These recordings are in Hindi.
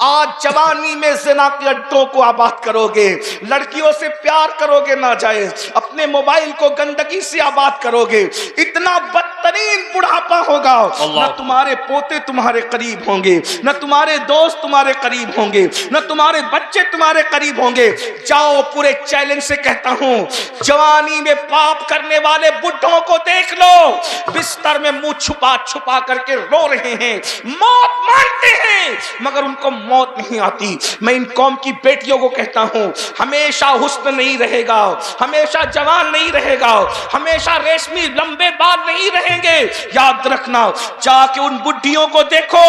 आज जवानी में ज़िना के अड्डों को आबाद करोगे, लड़कियों से प्यार करोगे नाजायज, अपने मोबाइल को गंदगी से आबाद करोगे, इतना बदतरीन बुढ़ापा होगा। न तुम्हारे पोते तुम्हारे करीब होंगे, न तुम्हारे दोस्त तुम्हारे करीब होंगे, न तुम्हारे बच्चे तुम्हारे करीब होंगे। जाओ, पूरे चैलेंज से कहता हूं, जवानी में पाप करने वाले बुढ़ों को देख लो, बिस्तर में मुंह छुपा छुपा करके रो रहे हैं, मौत मानते हैं मगर उनको मौत नहीं आती। मैं इन कौम की बेटियों को कहता हूं, हमेशा हुस्न नहीं रहेगा, हमेशा जवान नहीं रहेगा, हमेशा रेशमी लंबे बाल नहीं रहेंगे। याद रखना, जाके उन बुढ़ियों को देखो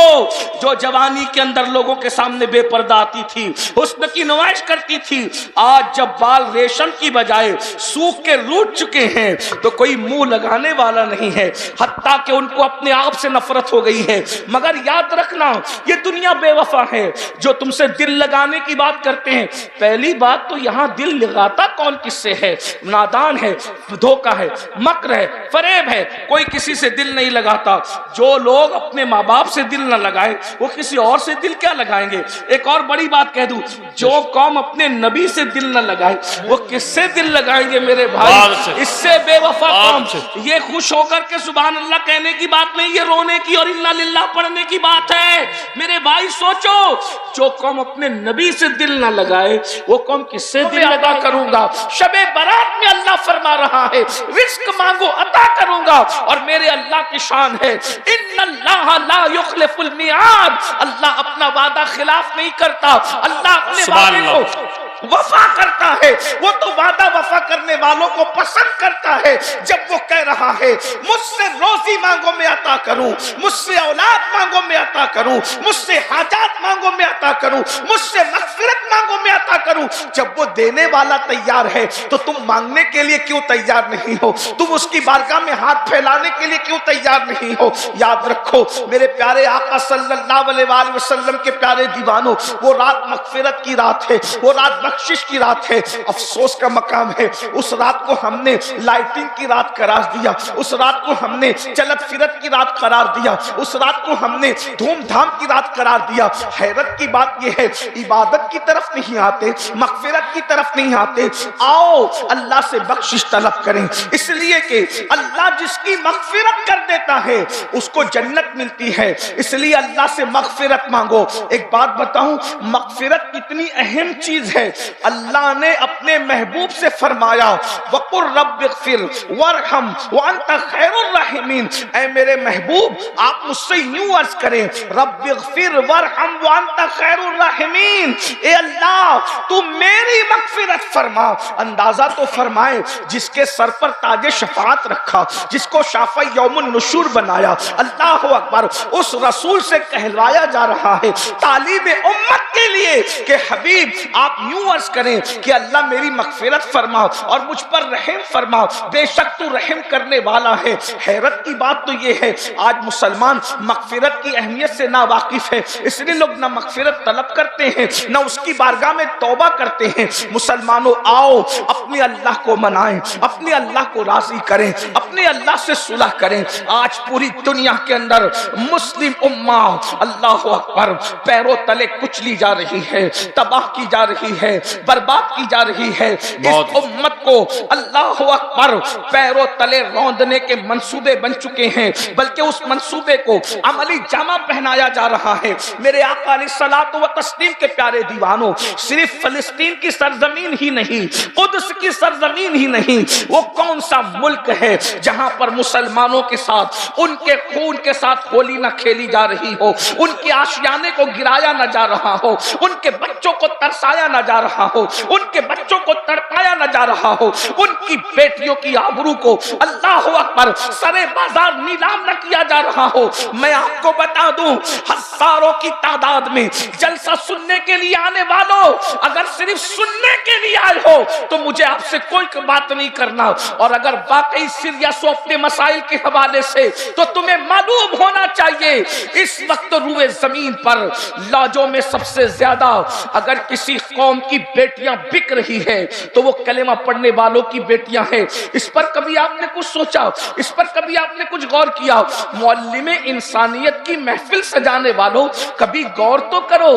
जो जवानी के अंदर लोगों के सामने बेपर्दा आती थी, हुस्न की नुमाइश करती थी। आज जब बाल रेशम की बजाय सूख के रूठ चुके हैं तो कोई मुंह लगाने वाला नहीं है, हत्ता कि उनको अपने आप से नफरत हो गई है। मगर याद रखना, ये दुनिया बेवफा है। जो तुमसे दिल लगाने की बात करते हैं, पहली बात तो यहां दिल लगाता कौन किससे है? नादान है, धोखा है, मक्र है, फरेब है, कोई किसी से दिल नहीं लगाता। जो लोग अपने माँ बाप से दिल न लगाए वो किसी और से दिल क्या लगाएंगे? एक और बड़ी बात कह दूं, जो कौम अपने नबी से दिल न लगाए वो किससे दिल लगाएंगे मेरे भाई? इससे बेवफा कौम। ये खुश होकर के सुभान अल्लाह कहने की बात नहीं, ये रोने की और इन्ना लिल्लाह पढ़ने की बात है। मेरे भाई सोचो, जो कौम अपने नबी से दिल ना लगाए वो कौम किससे दिल लगा करूंगा? शबे बारात में अल्लाह फरमा रहा है, रिस्क मांगो अता करूंगा, और मेरे अल्लाह की शान है, इन्नल्लाह ला युखलिफुल मिआद। अल्लाह अपना वादा खिलाफ नहीं करता, अल्लाह अपने वादे को वफा करता है। वो तो वादा वफा करने वालों को पसंद करता है। जब वो कह रहा है मुझसे रोजी मांगो मैं अता करूं, मुझसे औलाद मांगो मैं अता करूं, मुझसे हाजात मांगो मैं अता करूं, मुझसे मगफिरत मांगो मैं अता करूं, जब वो देने वाला तैयार है तो तुम मांगने के लिए क्यों तैयार नहीं हो? तुम उसकी बारगाह में हाथ फैलाने के लिए क्यों तैयार नहीं हो? याद रखो मेरे प्यारे आका सल्लल्लाहु अलैहि वसल्लम के प्यारे दीवानों, वो रात मगफिरत की रात है, वो रात बख्शिश की रात है। अफसोस का मकाम है, उस रात को हमने लाइटिंग की रात करार दिया, उस रात को हमने चलत फिरत की रात करार दिया, उस रात को हमने धूमधाम की रात करार दिया। हैरत की बात यह है, इबादत की तरफ नहीं आते, मगफिरत की तरफ नहीं आते। आओ अल्लाह से बख्शिश तलब करें, इसलिए कि अल्लाह जिसकी मगफिरत कर देता है उसको जन्नत मिलती है। इसलिए अल्लाह से मगफिरत मांगो। एक बात बताऊं, मगफिरत कितनी अहम चीज है। अल्लाह ने अपने महबूब से फरमाया, वकुर रब्बिगफिर वरहम व अंत खैरुर राहिमीन। ऐ मेरे महबूब, आप मुझसे यूं अर्ज करें, रब्बिगफिर वरहम व अंत खैरुर राहिमीन। ए अल्लाह, तू मेरी मगफिरत फरमा। अंदाजा तो फरमाए, जिसके सर पर ताजे शफाअत रखा, जिसको शाफा यौमुन नुशूर बनाया, अल्लाह अकबर, उस रसूल से कहलवाया जा रहा है तालीब उम्मत के लिए कि हबीब आप यूं अर्ज करें कि अल्लाह मेरी मगफिरत फरमा और मुझ पर रहम फरमा, बेशक तू रहम करने वाला है। हैरत की बात तो ये है, आज मुसलमान मगफिरत की अहमियत से ना वाकिफ है, इसलिए लोग ना मगफिरत तलब करते हैं, ना उसकी बारगाह में तौबा करते हैं। मुसलमानों, आओ अपने अल्लाह को मनाएं, अपने अल्लाह को राजी करें, अपने अल्लाह से सुलह करें। आज पूरी दुनिया के अंदर मुस्लिम उम्मा अल्लाह अकबर पैरों तले कुचली जा रही है, तबाह की जा रही है, बर्बाद की जा रही है। इस उम्मत को अल्लाह अकबर पैरों तले रौंदने के मंसूबे बन चुके हैं, बल्कि उस मंसूबे को अमली जामा पहनाया जा रहा है। मेरे आका अलैहिस्सलातु व तस्लीम के प्यारे दीवानों, सिर्फ फलस्तीन की सरजमीन ही नहीं, कुद्स की सरजमीन ही नहीं, वो कौन सा मुल्क है जहां पर मुसलमानों के साथ, उनके खून के साथ होली न खेली जा रही हो, उनके आशियाने को गिराया न जा रहा हो, उनके बच्चों को तरसाया न जा रहा हो, उनके बच्चों को तड़पाया न जा रहा हो, उनकी बेटियों की आबरू को अल्लाह अकबर सरे बाजार नीलाम न किया जा रहा हो। मैं आपको बता दूं, हजारों की तादाद में जलसा सुनने के लिए आने वालों, अगर सिर्फ सुनने के लिए आए हो तो मुझे आपसे कोई बात नहीं करना, और अगर वाकई सीरियस हो अपने मसाइल के हवाले से तो तुम्हें मालूम होना चाहिए इस वक्त रूए जमीन पर लाजों में सबसे ज्यादा अगर किसी कौम की बेटियां बिक रही है तो वो कलेमा पढ़ने वालों की बेटियां हैं। इस पर कभी आपने कुछ सोचा? इस पर कभी आपने कुछ गौर किया? मौलिमे इंसानियत की महफिल सजाने वालों, कभी गौर तो करो।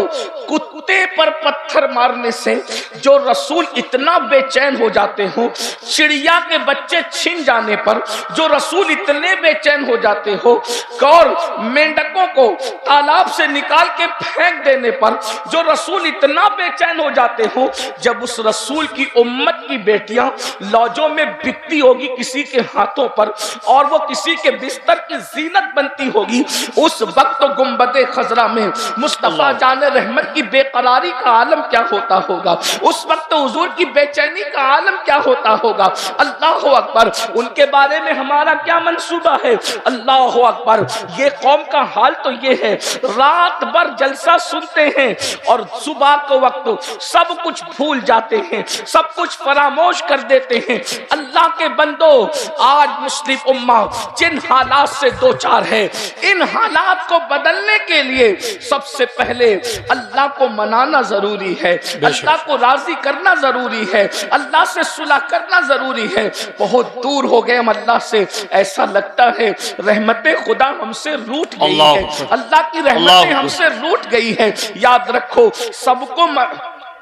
कुत्ते पर पत्थर मारने से जो रसूल इतना बेचैन हो जाते हो, चिड़िया के बच्चे छिन जाने पर जो रसूल इतने बेचैन हो जाते हो, और मेंढकों को तालाब से निकाल के फेंक देने पर जो रसूल इतना बेचैन हो जाते हो, जब उस रसूल की उम्मत की बेटियां लौजों में बिकती होगी किसी के हाथों पर और वो किसी के बिस्तर की जीनत बनती होगी, उस वक्त तो गुंबदे खजरा में मुस्तफा जाने रहमत की बेकरारी का आलम क्या होता होगा, उस वक्त तो हुजूर की बेचैनी का आलम क्या होता होगा। अल्लाह अकबर। उनके बारे में हमारा क्या मंसूबा है? अल्लाह अकबर। ये कौम का हाल तो ये है, रात भर जलसा सुनते हैं और सुबह के वक्त सब कुछ भूल जाते हैं, सब कुछ फरामोश कर देते हैं। अल्लाह के बंदो, आज मुस्लिम उम्मा जिन हालात से दो चार है, इन हालात को बदलने के लिए सबसे पहले अल्लाह को मनाना जरूरी है, अल्लाह को राजी करना जरूरी है, अल्लाह से सुलह करना जरूरी है। बहुत दूर हो गए हम अल्लाह से, ऐसा लगता है रहमतें खुदा हमसे रूठ गई है, अल्लाह की रहमतें हमसे रूठ गई है। याद रखो, सबको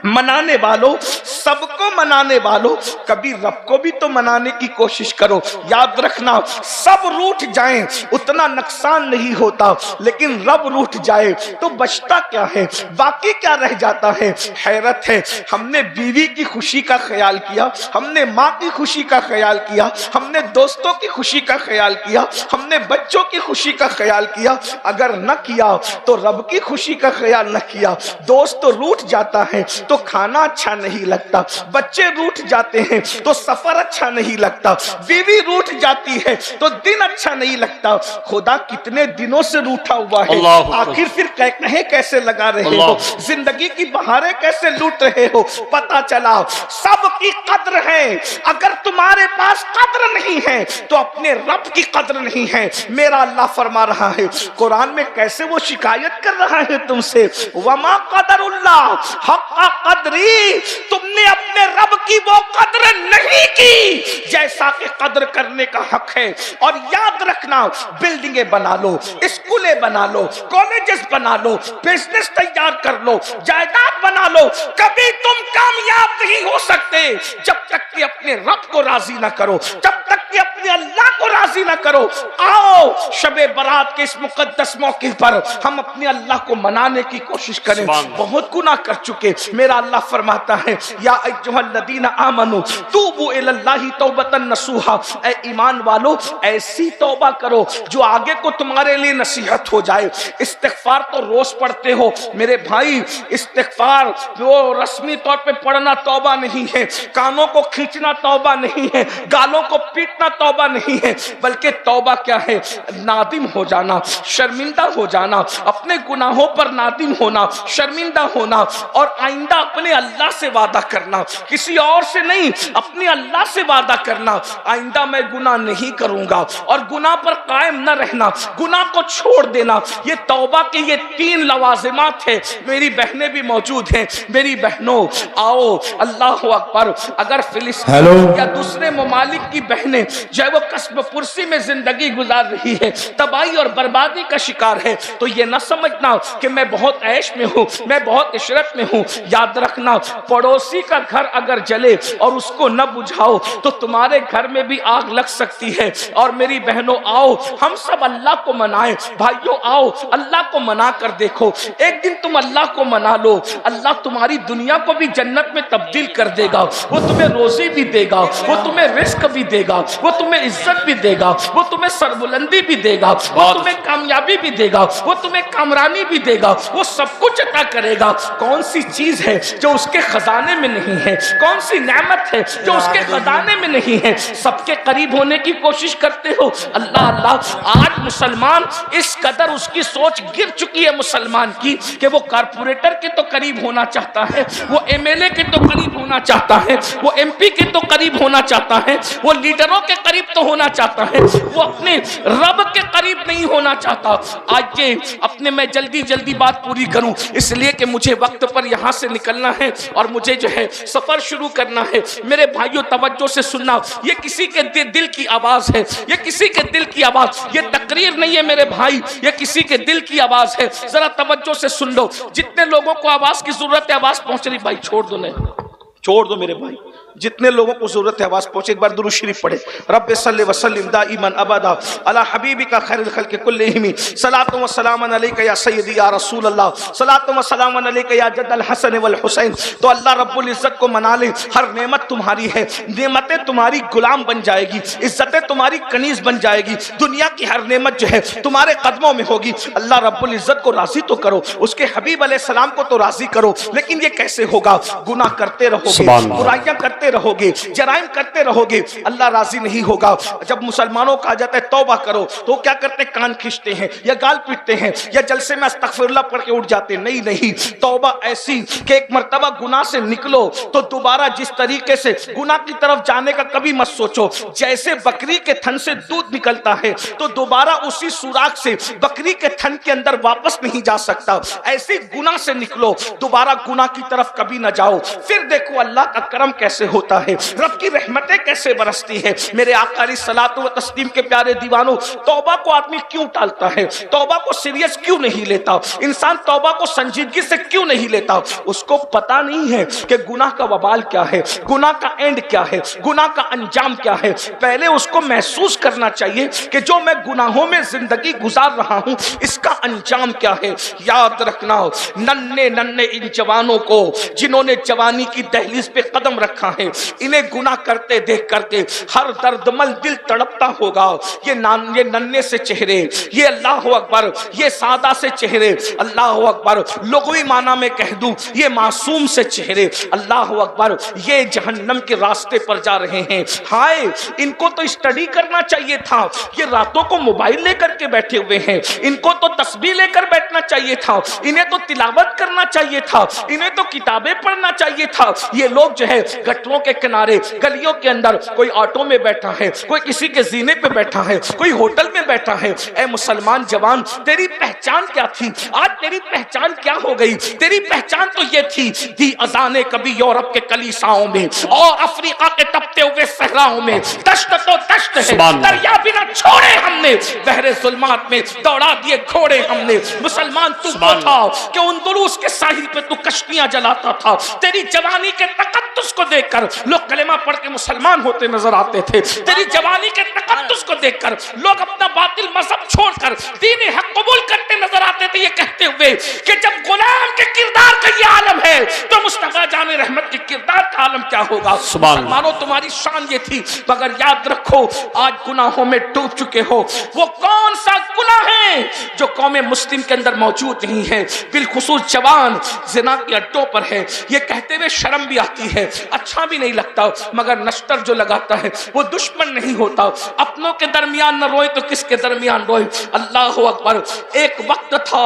मनाने वालों, सबको मनाने वालों, कभी रब को भी तो मनाने की कोशिश करो। याद रखना, सब रूठ जाएं उतना नुकसान नहीं होता, लेकिन रब रूठ जाए तो बचता क्या है, बाकी क्या रह जाता है। हैरत है, हमने बीवी की खुशी का ख्याल किया, हमने माँ की खुशी का ख्याल किया, हमने दोस्तों की खुशी का ख्याल किया, हमने बच्चों की खुशी का ख्याल किया, अगर न किया तो रब की खुशी का ख्याल न किया। दोस्त तो रूठ जाता है तो खाना अच्छा नहीं लगता, बच्चे रूठ जाते हैं तो सफर अच्छा नहीं लगता, बीवी रूठ जाती है तो दिन अच्छा नहीं लगता। खुदा कितने दिनों से रूठा हुआ है, आखिर फिर कहे कैसे लगा रहे हो, जिंदगी की बहारें कैसे लूट रहे हो। पता चला सबकी कद्र है, अगर तुम्हारे पास कद्र नहीं है तो अपने रब की कद्र नहीं है। मेरा अल्लाह फरमा रहा है कुरान में, कैसे वो शिकायत कर रहा है तुमसे, वमा कदरुल्लाह हक़्क़ कदरी, तुमने अपने रब की वो कद्र नहीं की जैसा कि कद्र करने का हक है। और याद रखना, बिल्डिंगें बना लो, स्कूलें बना लो, कॉलेजेस बना लो, बिजनेस तैयार कर लो, जायदाद बना लो, कभी तुम कामयाब नहीं हो सकते जब तक कि अपने रब को राजी ना करो, जब तक कि अपने अल्लाह को राजी ना करो। आओ शबे बरात के इस मुकद्दस मौके पर हम अपने अल्लाह को मनाने की कोशिश करें। बहुत गुनाह कर चुके, मेरा अल्लाह फरमाता है, या अय्युहल्लज़ीना आमनू तूबू इलल्लाहि तौबतन नसूहा, ऐ ईमान वालो ऐसी तौबा करो जो आगे को तुम्हारे लिए नसीहत हो जाए। इस्तिग़फ़ार तो रोज पढ़ते हो मेरे भाई, इस्तिग़फ़ार वो रस्मी तौर पे पढ़ना तौबा नहीं है, कानों को खींचना तौबा नहीं है, गालों को पीटना तौबा नहीं है, बल्कि तौबा क्या है, नादिम हो जाना, शर्मिंदा हो जाना, अपने गुनाहों पर नादिम होना, शर्मिंदा होना, और आइंदा अपने अल्लाह से वादा करना, किसी और से नहीं, अपने अल्लाह से वादा करना, आइंदा मैं गुनाह नहीं करूंगा, और गुनाह पर कायम न रहना, गुनाह को छोड़ देना। ये तौबा के ये 3 लवाजिमात है। मेरी बहनें भी मौजूद हैं, मेरी बहनों आओ, अल्लाह अकबर। अगर फिलिस्तीन या दूसरे ममालिक की बहनें जो वो कस्ब पुरसी में जिंदगी गुजार रही है, तबाही और बर्बादी का शिकार है, तो ये न समझना कि मैं बहुत ऐश में हूँ, मैं बहुत इशरत में हूँ। याद रखना, पड़ोसी का घर अगर जले और उसको न बुझाओ तो तुम्हारे घर में भी आग लग सकती है। और मेरी बहनों आओ, हम सब अल्लाह को मनाएं। भाइयों आओ, अल्लाह को मना कर देखो। एक दिन तुम अल्लाह को मना लो, अल्लाह तुम्हारी दुनिया को भी जन्नत में तब्दील कर देगा। वो तुम्हें रोजी भी देगा, वो तुम्हें रिस्क भी देगा, वो तुम्हें इज्जत भी देगा, वो तुम्हें सरबुलंदी भी देगा, वो तुम्हें कामयाबी भी देगा, वो तुम्हें कामरानी भी देगा, वो सब कुछ अता करेगा। कौन सी चीज है जो उसके खजाने में नहीं है, कौन सी नेमत है जो उसके खजाने में नहीं है। सबके करीब होने की कोशिश करते हो, अल्लाह अल्लाह। आज मुसलमान इस कदर उसकी सोच गिर चुकी है मुसलमान की कि वो कारपोरेटर के तो करीब होना चाहता है, वो एमएलए के तो करीब होना चाहता है, वो एमपी के तो करीब होना चाहता है, वो लीडरों के करीब तो होना चाहता है, वो अपने रब के करीब नहीं होना चाहता। आज ये अपने मैं जल्दी जल्दी बात पूरी करूं इसलिए कि मुझे वक्त पर यहां से निकलना है और मुझे जो है सफर शुरू करना है। मेरे भाइयों तवज्जो से सुनना, ये किसी के दिल की आवाज है, ये किसी के दिल की आवाज, ये तकरीर नहीं है मेरे भाई, ये किसी के दिल की आवाज है। जरा तवज्जो से सुन लो। जितने लोगों को आवाज की जरूरत है आवाज पहुंच रही, भाई छोड़ दो, नहीं छोड़ दो मेरे भाई, जितने लोगों को जरूरत है आवाज पहुंचे। एक बार दुरूद शरीफ पढ़े। रब्बे सल्लि व सल्लिम दाइमन अबदा अला हबीबिका खैरुल खल्क़ि कुल्लिहिम सलातु व सलामन अलैका या सय्यदी या रसूल अल्लाह सलातु व सलामन अलैका या जद्दल हसन वल हुसैन। तो अल्लाह रब्बुल इज्जत को मना ले, हर नेमत तुम्हारी है, नेमतें तुम्हारी गुलाम बन जाएगी, इज्जतें तुम्हारी कनीज बन जाएगी, दुनिया की हर नेमत जो है तुम्हारे कदमों में होगी। अल्लाह रब्बुल इज्जत को राजी तो करो, उसके हबीब अलैहिस्सलाम को तो राजी करो, लेकिन ये कैसे होगा? गुनाह करते रहोगे, बुराइयां करते रहोगे, जराइम करते रहोगे, अल्लाह राजी नहीं होगा। जब मुसलमानों का आ जाता है तौबा करो तो क्या करते? कान खींचते हैं या गाल पीटते हैं या जलसे में अस्तगफिरुल्लाह पढ़ के उठ जाते। नहीं नहीं, तौबा ऐसी कि एक मर्तबा गुनाह से निकलो तो दोबारा जिस तरीके से गुनाह की तरफ जाने का कभी मत सोचो। जैसे बकरी के थन से दूध निकलता है तो दोबारा उसी सुराख से बकरी के थन के अंदर वापस नहीं जा सकता, ऐसे गुनाह से निकलो, दोबारा गुनाह की तरफ कभी ना जाओ। फिर देखो अल्लाह का करम कैसे होता है, रब की रहमतें कैसे बरसती है। मेरे आका सलातो व तस्लीम के प्यारे दीवानों, तौबा को आदमी क्यों टालता है? तौबा को सीरियस क्यों नहीं लेता? इंसान तौबा को संजीदगी से क्यों नहीं लेता? उसको पता नहीं है कि गुनाह का वबाल क्या है, गुनाह का एंड क्या है, गुनाह का अंजाम क्या है। पहले उसको महसूस करना चाहिए कि जो मैं गुनाहों में जिंदगी गुजार रहा हूं इसका अंजाम क्या है। याद रखना, नन्हे नन्हे इन जवानों को जिन्होंने जवानी की दहलीज पे कदम रखा है, इन्हें गुनाह करते देख करके हर दर्दमल दिल तड़पता होगा। ये नन्हे से चेहरे, ये अल्लाह अकबर, ये सादा से चेहरे, अल्लाह अकबर, लुग़वी माना में कह दूं ये मासूम से चेहरे, अल्लाह अकबर, ये जहन्नम के रास्ते पर जा रहे हैं। हाय, इनको तो स्टडी करना चाहिए था, ये रातों को मोबाइल लेकर के बैठे हुए हैं, इनको तो तस्बीह लेकर बैठना चाहिए था, इन्हें तो तिलावत करना चाहिए था, इन्हें तो किताबें पढ़ना चाहिए था। ये लोग जो है गटरों के किनारे, गलियों के अंदर, कोई ऑटो में बैठा है, कोई किसी के जीने पे बैठा है, कोई होटल में बैठा है। ऐ मुसलमान जवान, तेरी पहचान क्या थी? आज तेरी पहचान क्या हो गई? तेरी पहचान तो ये थी अजाने कभी यूरोप के कलीसाओं में और अफ्रीका के तपते हुए सहराओं में, दश्त तो दश्त है, दरिया भी ना छोड़े हमने, बहरे जुल्मात में दौड़ा दिए घोड़े हमने। मुसलमान तू वो था कि उंदुलूस के साहिल पे तू कश्तियां जलाता था। तेरी जवानी के तकद्दुस को देखकर लोग कलेमा पढ़ के मुसलमान होते नजर आते थे। तेरी जवानी के तकद्दुस को देखकर लोग अपना बातिल मजहब छोड़कर दीन हक कबूल करते नजर आते थे, ये कहते हुए कि जब गुलाम के किरदार का ये आलम है तो मुस्तफा जाने रहमत के किरदार का आलम क्या होगा। मुसलमानों, तुम्हारी शान ये थी, मगर याद रखो आज गुनाहों में डूब चुके हो। वो कौन सा गुनाह है जो कौम मुस्लिम के अंदर मौजूद नहीं है? बिलखुसूस जवान जिना के अड्डों पर है। ये कहते हुए शर्म भी आती है, अच्छा भी नहीं लगता, मगर नश्तर जो लगाता है वो दुश्मन नहीं होता। अपनों के दरमियान न रोए तो किसके दरमियान रोए। अल्लाह अकबर। एक वक्त था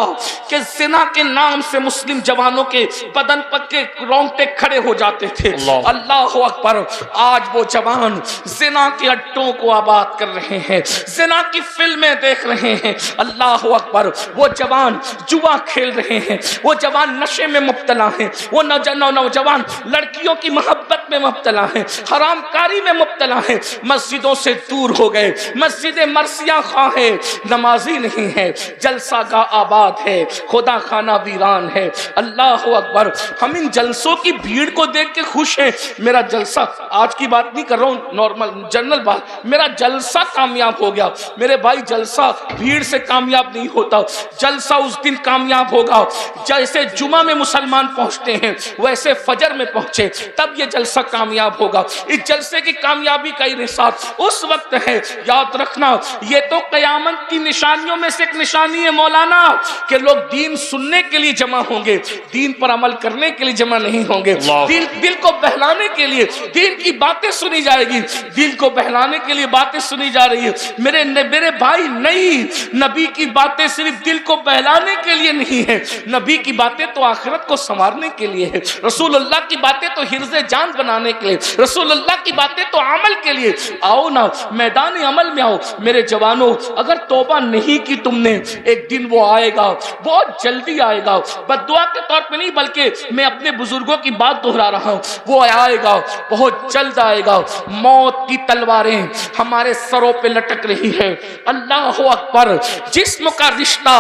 कि जिना के नाम से मुस्लिम जवानों के बदन पर के रोंगटे खड़े हो जाते थे। अल्लाह अकबर। आज वो जवान जिना के अड्डों को आबाद कर रहे हैं, जिना की फिल्में देख रहे हैं। अल्लाह अकबर। वो जवान जुआ खेल रहे हैं, वो जवान नशे में मुब्तला हैं, वो नौजवान लड़कियों की मोहब्बत में मुब्तला है, हरामकारी में मुब्तला है, मस्जिदों से दूर हो गए, मस्जिद मरसिया खा है, नमाजी नहीं है, जलसा का आबाद है, खुदा खाना वीरान है। अल्लाह अकबर। हम इन जलसों की भीड़ को देख के खुश हैं। मेरा जलसा, आज की बात नहीं कर रहा हूँ, नॉर्मल जनरल बात, मेरा जलसा कामयाब हो गया। मेरे भाई, जलसा भीड़ से कामयाब नहीं होता, जलसा उस दिन कामयाब होगा जैसे जुमा में मुसलमान पहुंचते हैं वैसे फजर में पहुंचे, तब ये जलसा कामयाब होगा। इस जलसे की कामयाबी का हिसाब उस वक्त है। याद रखना, ये तो कयामत की निशानियों में से एक निशानी है मौलाना, कि लोग दीन सुनने के लिए जमा होंगे, दीन पर अमल करने के लिए जमा नहीं होंगे। दिल को बहलाने के लिए दीन की बातें सुनी जाएगी, दिल को बहलाने के लिए बातें सुनी जा रही है। मेरे भाई, नहीं, नबी की बातें सिर्फ दिल को बहलाने के लिए नहीं है, नबी की बातें तो आखिरत को संवारने के लिए है, रसूलुल्लाह की बातें तो हिर्ज़े जान बनाने के लिए, रसूलुल्लाह की बातें तो अमल के लिए। आओ ना, मैदान अमल में आओ मेरे जवानों। अगर तौबा नहीं की तुमने, एक दिन वो आएगा, बहुत जल्दी आएगा, बद्दुआ के तौर पे नहीं बल्कि मैं अपने बुजुर्गों की बात दोहरा रहा हूं, वो आएगा, बहुत जल्द आएगा। मौत की तलवारें हमारे सरों पे लटक रही है। अल्लाह अकबर। जिस्म का रिश्ता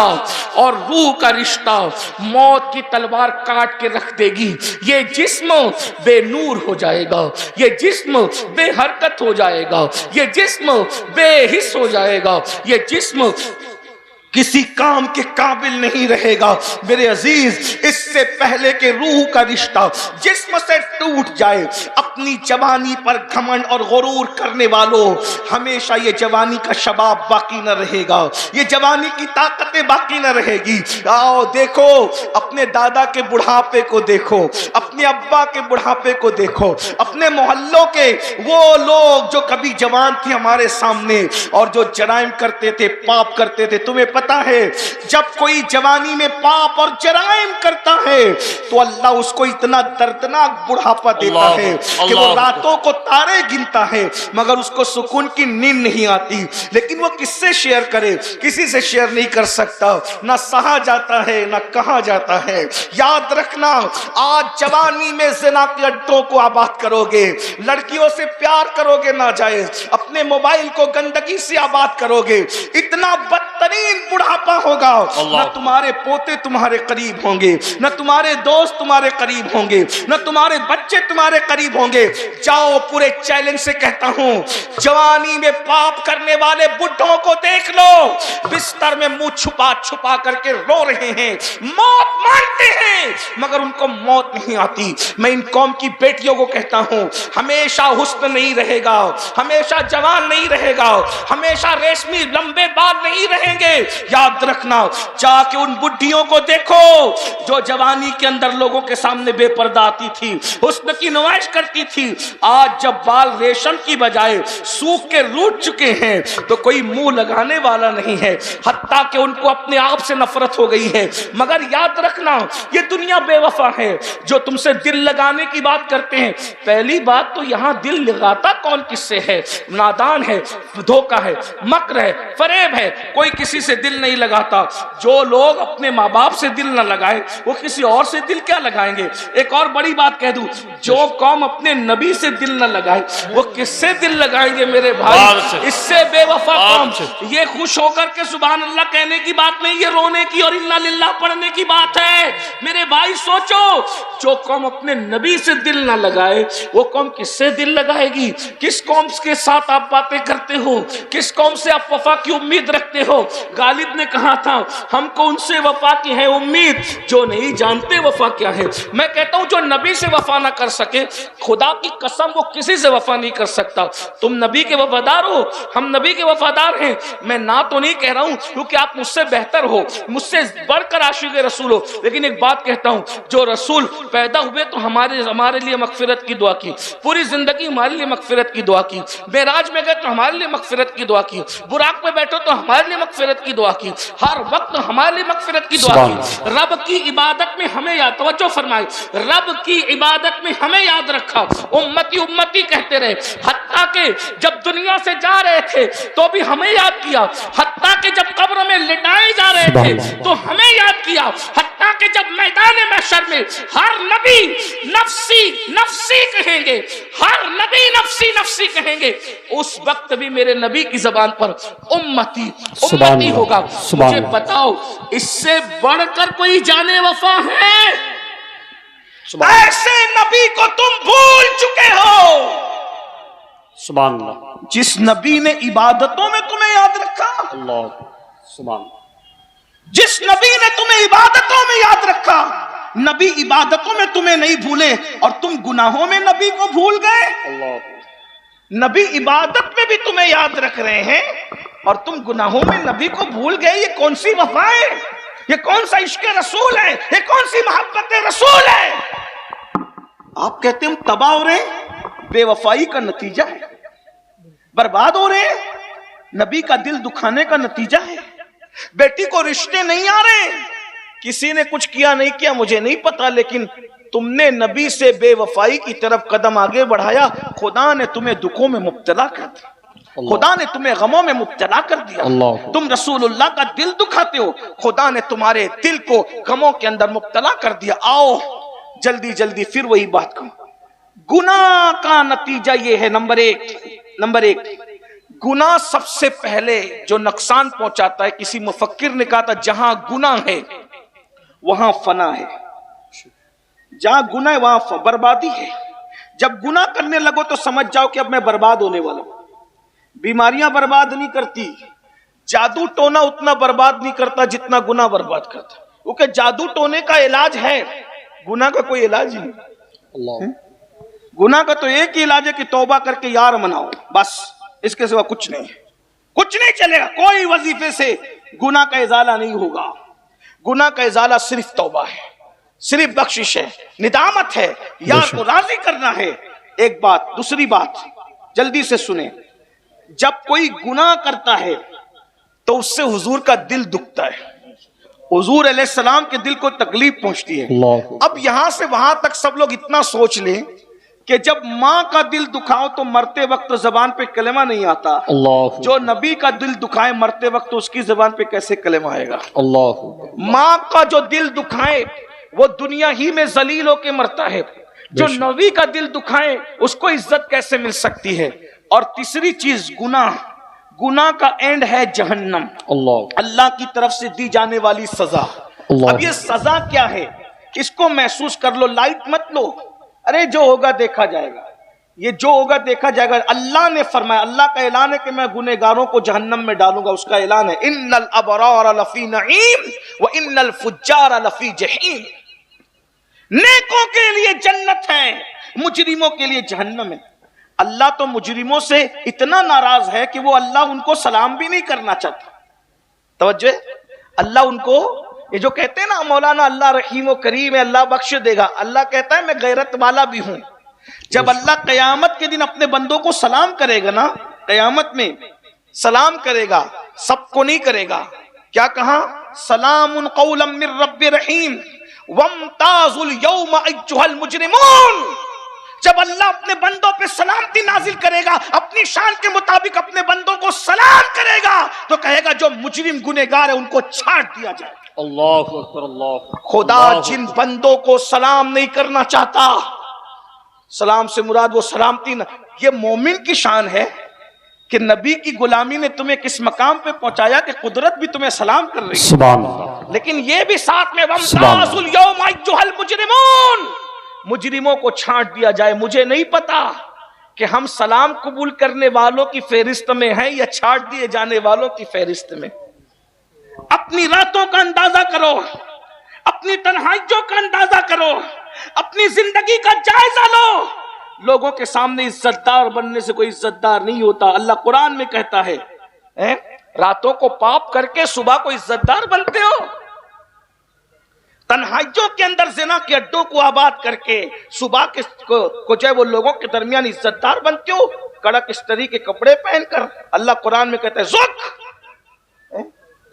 और रूह का रिश्ता मौत की तलवार काट के रख देगी। ये जिस्म बेनूर हो जाएगा, ये जिस्म बेहरकत हो जाएगा, ये जिस्म बेहिस हो जाएगा, ये जिस्म किसी काम के काबिल नहीं रहेगा। मेरे अजीज, इससे पहले के रूह का रिश्ता जिस्म से टूट जाए, अपनी जवानी पर घमंड और गुरूर करने वालों, हमेशा ये जवानी का शबाब बाकी न रहेगा, ये जवानी की ताकतें बाकी न रहेगी। आओ देखो, अपने दादा के बुढ़ापे को देखो, अपने अब्बा के बुढ़ापे को देखो, अपने मोहल्लों के वो लोग जो कभी जवान थे हमारे सामने और जो जराइम करते थे, पाप करते थे। तुम्हें पता है, जब कोई जवानी में पाप और जराइम करता है तो अल्लाह उसको इतना दर्दनाक बुढ़ापा देता है कि वो रातों को तारे गिनता है मगर उसको सुकून की नींद नहीं आती। लेकिन वो किससे शेयर करे? किसी से शेयर नहीं कर सकता, ना सहा जाता है ना कहा जाता है। याद रखना, आज जवानी में ज़िना के अड्डों को आबाद करोगे, लड़कियों से प्यार करोगे नाजायज, अपने मोबाइल को गंदगी से आबाद करोगे, इतना बदतरीन बुढ़ापा होगा, न तुम्हारे पोते तुम्हारे करीब होंगे, न तुम्हारे दोस्त तुम्हारे करीब होंगे, न तुम्हारे बच्चे तुम्हारे करीब होंगे। जाओ, पूरे चैलेंज से कहता हूं, जवानी में पाप करने वाले बुढ़ों को देख लो, बिस्तर में मुंह छुपा छुपा करके रो रहे हैं, मौत मांगते हैं मगर उनको मौत नहीं आती। मैं इन कौम की बेटियों को कहता हूं, हमेशा हुस्न नहीं रहेगा, हमेशा जवान नहीं रहेगा, हमेशा रेशमी लंबे बाल नहीं रहेंगे। याद रखना, जाके उन बुढ़ियों को देखो जो जवानी के अंदर लोगों के सामने बेपर्दा आती थी, हुस्न की नुमाइश करती थी। आज जब बाल रेशम की बजाय सूख के रूठ चुके हैं तो कोई मुंह लगाने वाला नहीं है, हत्ता कि उनको अपने आप से नफरत हो गई है। मगर याद रखना, ये दुनिया बेवफा है। जो तुमसे दिल लगाने की बात करते हैं, पहली बात तो यहां दिल लगाता कौन किससे है? नादान है, धोखा है, मक्र है, फरेब है, कोई किसी से दिल नहीं लगाता। जो लोग अपने माँ बाप से दिल न लगाए वो किसी और से दिल क्या लगाएंगे? एक और बड़ी बात कह दूं, जो कौम अपने नबी से दिल न लगाए वो किससे दिल लगाएंगे मेरे भाई? इससे बेवफा कौम। ये खुश होकर के सुभान अल्लाह कहने की बात नहीं, ये रोने की और इन्ना लिल्लाह पढ़ने की बात है। मेरे भाई सोचो, जो कौम अपने नबी से दिल न लगाए वो कौम किससे दिल लगाएगी? किस कौम के साथ आप बातें करते हो? किस कौम से आप वफा की उम्मीद रखते हो? गालिब ने कहा था, हमको उनसे वफा की है उम्मीद जो नहीं जानते वफा क्या है। मैं कहता हूं, जो नबी से वफा ना कर सके, खुदा की कसम वो किसी से वफा नहीं कर सकता। तुम नबी के वफादार हो, हम नबी के वफादार हैं। मैं ना तो नहीं कह रहा हूं क्योंकि आप मुझसे बेहतर हो, मुझसे बढ़कर आशिक रसूल हो, लेकिन एक बात कहता हूं, जो रसूल पैदा हुए तो हमारे लिए मगफिरत की दुआ की, पूरी जिंदगी हमारे लिए मगफिरत की दुआ की, मेराज में गए तो हमारे लिए मगफिरत की दुआ की, बुराक में बैठो तो हमारे लिए मगफिरत की दुआ की, हर वक्त हमारे लिए मगफिरत की दुआ की। रब की इबादत में हमें याद, तवज्जो फरमाए, रब की इबादत में हमें याद रखा, उम्मती उम्मती कहते रहे। हत्ता के जब दुनिया से जा रहे थे तो भी हमें याद किया, हत्ता के जब कब्र में लिटाए जा रहे थे तो हमें याद किया, हत्ता के जब मैदान महशर में हर नबी नफ्सी नफ्सी कहेंगे, हर नबी नफ्सी नफ्सी कहेंगे, उस वक्त भी मेरे नबी की जबान पर उम्मती उम्मती होगा। मुझे बताओ, इससे बढ़कर कोई जाने वफा है? ऐसे नबी को तुम भूल चुके हो। सुभान अल्लाह। जिस नबी ने इबादतों में तुम्हें याद रखा, अल्लाह सुभान, जिस नबी ने तुम्हें इबादतों में याद रखा, नबी इबादतों में तुम्हें नहीं भूले और तुम गुनाहों में नबी को भूल गए। अल्लाह, नबी इबादत में भी तुम्हें याद रख रहे हैं और तुम गुनाहों में नबी को भूल गए। ये कौन सी वफा है? ये कौन सा इश्क रसूल है? ये कौन सी मोहब्बत रसूल है? आप कहते हैं हम तबाह हो रहे हैं, बेवफाई का नतीजा है। बर्बाद हो रहे हैं, नबी का दिल दुखाने का नतीजा है। बेटी को रिश्ते नहीं आ रहे, किसी ने कुछ किया नहीं किया मुझे नहीं पता, लेकिन तुमने नबी से बेवफाई की तरफ कदम आगे बढ़ाया, खुदा ने तुम्हें दुखों में मुब्तला कर दिया, खुदा ने तुम्हें गमों में मुब्तला कर दिया। तुम रसूलुल्लाह का दिल दुखाते हो, खुदा ने तुम्हारे दिल को गमों के अंदर मुब्तला कर दिया। आओ जल्दी जल्दी फिर वही बात कहूं, गुनाह का नतीजा ये है। नंबर एक, गुनाह सबसे पहले जो नुकसान पहुंचाता है, किसी मुफक्किर ने कहा था जहां गुनाह है वहां फना है, जहां गुनाह है वहां बर्बादी है। जब गुनाह करने लगो तो समझ जाओ कि अब मैं बर्बाद होने वाला हूं। बीमारियां बर्बाद नहीं करती, जादू टोना उतना बर्बाद नहीं करता जितना गुनाह बर्बाद करता, क्योंकि जादू टोने का इलाज है, गुनाह का कोई इलाज ही नहीं। गुनाह का तो एक ही इलाज है कि तौबा करके यार मनाओ, बस, इसके सिवा कुछ नहीं, कुछ नहीं चलेगा। कोई वजीफे से गुनाह का इजाला नहीं होगा। गुनाह का इजाला सिर्फ तौबा है, सिर्फ बख्शिश है, निदामत है, यार को राजी करना है। एक बात, दूसरी बात जल्दी से सुने, जब कोई गुनाह करता है तो उससे हुजूर का दिल दुखता है, हुजूर अलैहिस्सलाम के दिल को तकलीफ पहुंचती है। अब यहां से वहां तक सब लोग इतना सोच लें कि जब माँ का दिल दुखाओ तो मरते वक्त जबान पे कलेमा नहीं आता, जो नबी का दिल दुखाए मरते वक्त तो उसकी जबान पे कैसे कलेमा आएगा। माँ का जो दिल दुखाए वो दुनिया ही में जलील होके मरता है, जो नबी का दिल दुखाए उसको इज्जत कैसे मिल सकती है। और तीसरी चीज गुनाह, गुनाह का एंड है जहन्नम, अल्लाह की तरफ से दी जाने वाली सजा। अब ये सजा क्या है, इसको महसूस कर लो, लाइट मत लो, अरे जो होगा देखा जाएगा, ये जो होगा देखा जाएगा। अल्लाह ने फरमाया, अल्लाह का ऐलान है कि मैं गुनहगारों को जहन्नम में डालूंगा, उसका ऐलान है, इन्नल अबरार लफी नईम व इन्नल फुज्जार लफी जहीम। नेकों के लिए जन्नत है, मुजरिमों के लिए जहन्नम है। अल्लाह तो मुजरिमों से इतना नाराज है कि वो अल्लाह उनको सलाम भी नहीं करना चाहता। तवज्जो, अल्लाह उनको, ये जो कहते हैं ना मौलाना अल्लाह रहीम व करीम है, अल्लाह बख्श देगा, अल्लाह कहता है मैं गैरत वाला भी हूं। जब अल्लाह कयामत के दिन अपने बंदों को सलाम करेगा ना, कयामत में सलाम करेगा, सबको नहीं करेगा। क्या कहा, सलामुन कौलम मिर रब्बिर रहीम वमताजुल यौमा अय्युहल मुजरिमून। जब अल्लाह अपने बंदों पे सलामती नाजिल करेगा, अपनी शान के मुताबिक अपने बंदों को सलाम करेगा, तो कहेगा जो मुजरिम गुनहगार है उनको छाट दिया जाए। अल्लाह अकबर, अल्लाह। खुदा जिन बंदों को सलाम नहीं करना चाहता, सलाम से मुराद वो सलामती न, ये मोमिन की शान है कि नबी की गुलामी ने तुम्हें किस मकाम पे पहुंचाया कि कुदरत भी तुम्हें सलाम कर रही है। सुभान अल्लाह। लेकिन ये भी साथ में वमताजुल यौमा अय्युहल मुजरिमून, मुजरिमों को छांट दिया जाए। मुझे नहीं पता कि हम सलाम कबूल करने वालों की फेरिस्त में हैं या छांट दिए जाने वालों की फेरिस्त में। अपनी रातों का अंदाजा करो, अपनी तन्हाइयों का अंदाजा करो, अपनी जिंदगी का जायजा लो। लोगों के सामने इज्जतदार बनने से कोई इज्जतदार नहीं होता। अल्लाह कुरान में कहता है, रातों को पाप करके सुबह को इज्जतदार बनते हो। तन्हाइयों के अंदर जिना के अड्डों को आबाद करके सुबह के को जो है वो लोगों के दरमियान इज्जतदार बनते हो, कड़क इस्तरी के कपड़े पहनकर। अल्लाह कुरान में कहता है ज़ुक,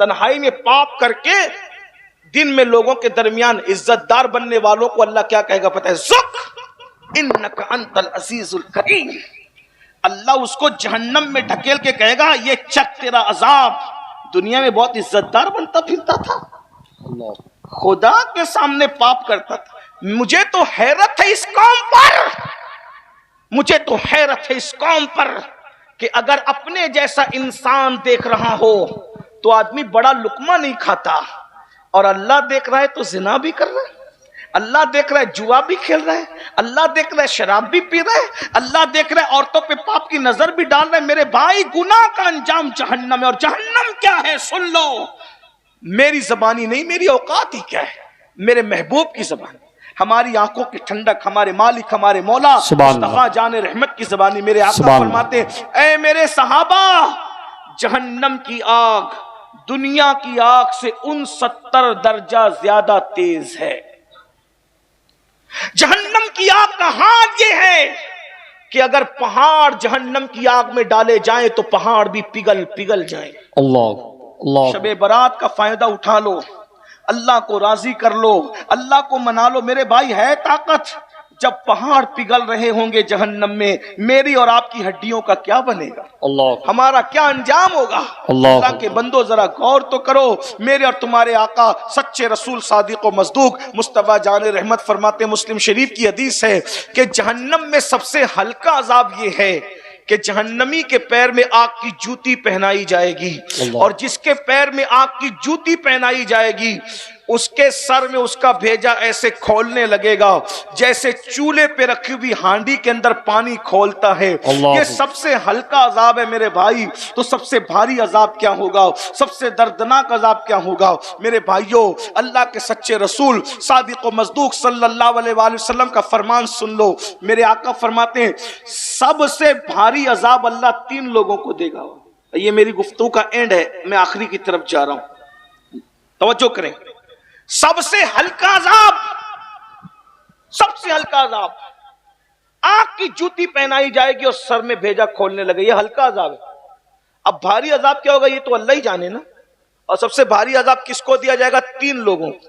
तन्हाई में पाप करके दिन में लोगों के दरमियान इज्जतदार बनने वालों को अल्लाह क्या कहेगा पता है, ज़ुक इन्नका अंतल अजीजुल करीम। अल्लाह उसको जहन्नम में ढकेल के कहेगा ये चक तेरा अजाब। दुनिया में बहुत इज्जतदार बनता फिरता था, खुदा के सामने पाप करता था। मुझे तो हैरत है इस कौम पर, मुझे तो हैरत है इस कौम पर कि अगर अपने जैसा इंसान देख रहा हो तो आदमी बड़ा लुकमा नहीं खाता, और अल्लाह देख रहा है तो जिना भी कर रहा है, अल्लाह देख रहा है जुआ भी खेल रहा है, अल्लाह देख रहा है शराब भी पी रहा है, अल्लाह देख रहा है औरतों पे पाप की नजर भी डाल रहा है। मेरे भाई गुनाह का अंजाम जहन्नम है। और जहन्नम क्या है सुन लो, मेरी जबानी नहीं, मेरी औकात ही क्या है, मेरे महबूब की जबानी, हमारी आंखों की ठंडक, हमारे मालिक हमारे मौला मुस्तफा जाने रहमत की जबानी। मेरे आका फरमाते हैं, ऐ मेरे सहाबा, जहन्नम की आग दुनिया की आग से 69 दर्जा ज्यादा तेज है। जहन्नम की आग का का हाल ये है कि अगर पहाड़ जहन्नम की आग में डाले जाएं तो पहाड़ भी पिघल पिघल जाएं। अल्लाह शबे बारात का फायदा उठा लो, अल्लाह को राजी कर लो, अल्लाह को मना लो। मेरे भाई है ताकत। जब पहाड़ पिघल रहे होंगे जहन्नम में, मेरी और आपकी हड्डियों का क्या बनेगा? अल्लाह हमारा क्या अंजाम होगा? अल्लाह के बंदो जरा गौर तो करो। मेरे और तुम्हारे आका सच्चे रसूल सादिक व मसदूक मुस्तफा जान रहमत फरमाते, मुस्लिम शरीफ की हदीस है कि जहन्नम में सबसे हल्का अजाब ये है कि जहन्नमी के पैर में आग की जूती पहनाई जाएगी, और जिसके पैर में आग की जूती पहनाई जाएगी उसके सर में उसका भेजा ऐसे खोलने लगेगा जैसे चूल्हे पे रखी हुई हांडी के अंदर पानी खोलता है। ये सबसे हल्का अजाब है मेरे भाई। तो सबसे भारी अजाब क्या होगा? सबसे दर्दनाक अजाब क्या होगा? मेरे भाइयों, अल्लाह के सच्चे रसूल सादिक व मसदूक सल्लल्लाहु अलैहि वसल्लम का फरमान सुन लो। मेरे आका फरमाते हैं सबसे भारी अजाब अल्लाह 3 लोगों को देगा। ये मेरी गुफ्तगू का एंड है, मैं आखिरी की तरफ जा रहा हूं, तवज्जो करें। सबसे हल्का अजाब, सबसे हल्का अजाब, आग की जूती पहनाई जाएगी और सर में भेजा खोलने लगे, ये हल्का अजाब है। अब भारी अजाब क्या होगा ये तो अल्लाह ही जाने ना। और सबसे भारी अजाब किसको दिया जाएगा? 3 लोगों को।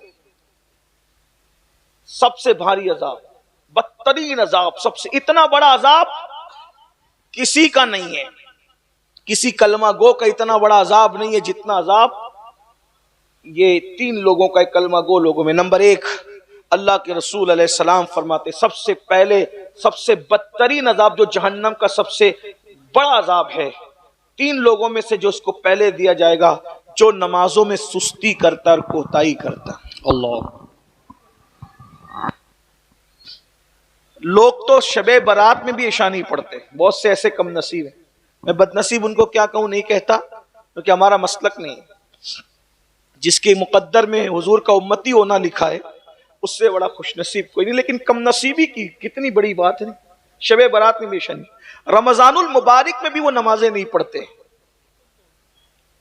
सबसे भारी अजाब, बदतरीन अजाब, सबसे इतना बड़ा अजाब किसी का नहीं है, किसी कलमा गो का इतना बड़ा अजाब नहीं है जितना अजाब ये 3 लोगों का, कलमा गो लोगों में। नंबर 1, अल्लाह के रसूल अलैहि सलाम फरमाते सबसे पहले सबसे बदतरीन अजाब जो जहन्नम का सबसे बड़ा अजाब है, 3 लोगों में से जो उसको पहले दिया जाएगा, जो नमाजों में सुस्ती करता और कोताही करता। अल्लाह। लोग तो शबे बारात में भी ईशा नहीं पढ़ते, बहुत से ऐसे कम नसीब हैं। मैं बदनसीब उनको क्या कहूं नहीं कहता, क्योंकि हमारा मसलक नहीं है। जिसके मुकद्दर में हुजूर का उम्मती होना लिखा है उससे बड़ा खुशनसीब कोई नहीं। लेकिन कम नसीबी की कितनी बड़ी बात है। शबे बारात में भी ईशा नहीं, रमजानुल मुबारक में भी वो नमाजें नहीं पढ़ते।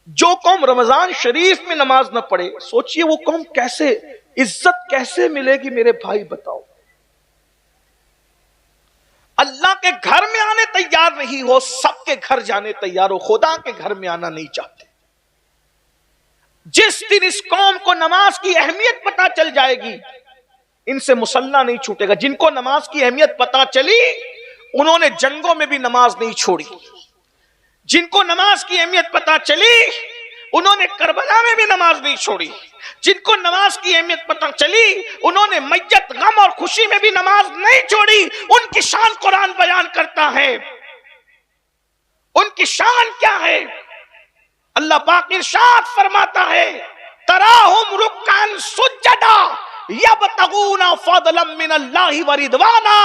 जो कौम रमजान शरीफ में नमाज न पढ़े, सोचिए वो कौम कैसे, इज्जत कैसे मिलेगी मेरे भाई बताओ। अल्लाह के घर में आने तैयार नहीं हो, सबके घर जाने तैयार हो, खुदा के घर में आना नहीं चाहते। जिस दिन इस कौम को नमाज की अहमियत पता चल जाएगी, इनसे मुसल्ला नहीं छूटेगा। जिनको नमाज की अहमियत पता चली उन्होंने जंगों में भी नमाज नहीं छोड़ी। जिनको नमाज की अहमियत पता चली उन्होंने करबला में भी नमाज नहीं छोड़ी। जिनको नमाज की अहमियत पता चली उन्होंने मैयत, गम और खुशी में भी नमाज नहीं छोड़ी। उनकी शान कुरान बयान करता है। उनकी शान क्या है? अल्लाह पाक इरशाद फरमाता है, तराहुम रुक्कान सुज्जदा यबतगूना फदलन मिनल्लाहि व रिदवाना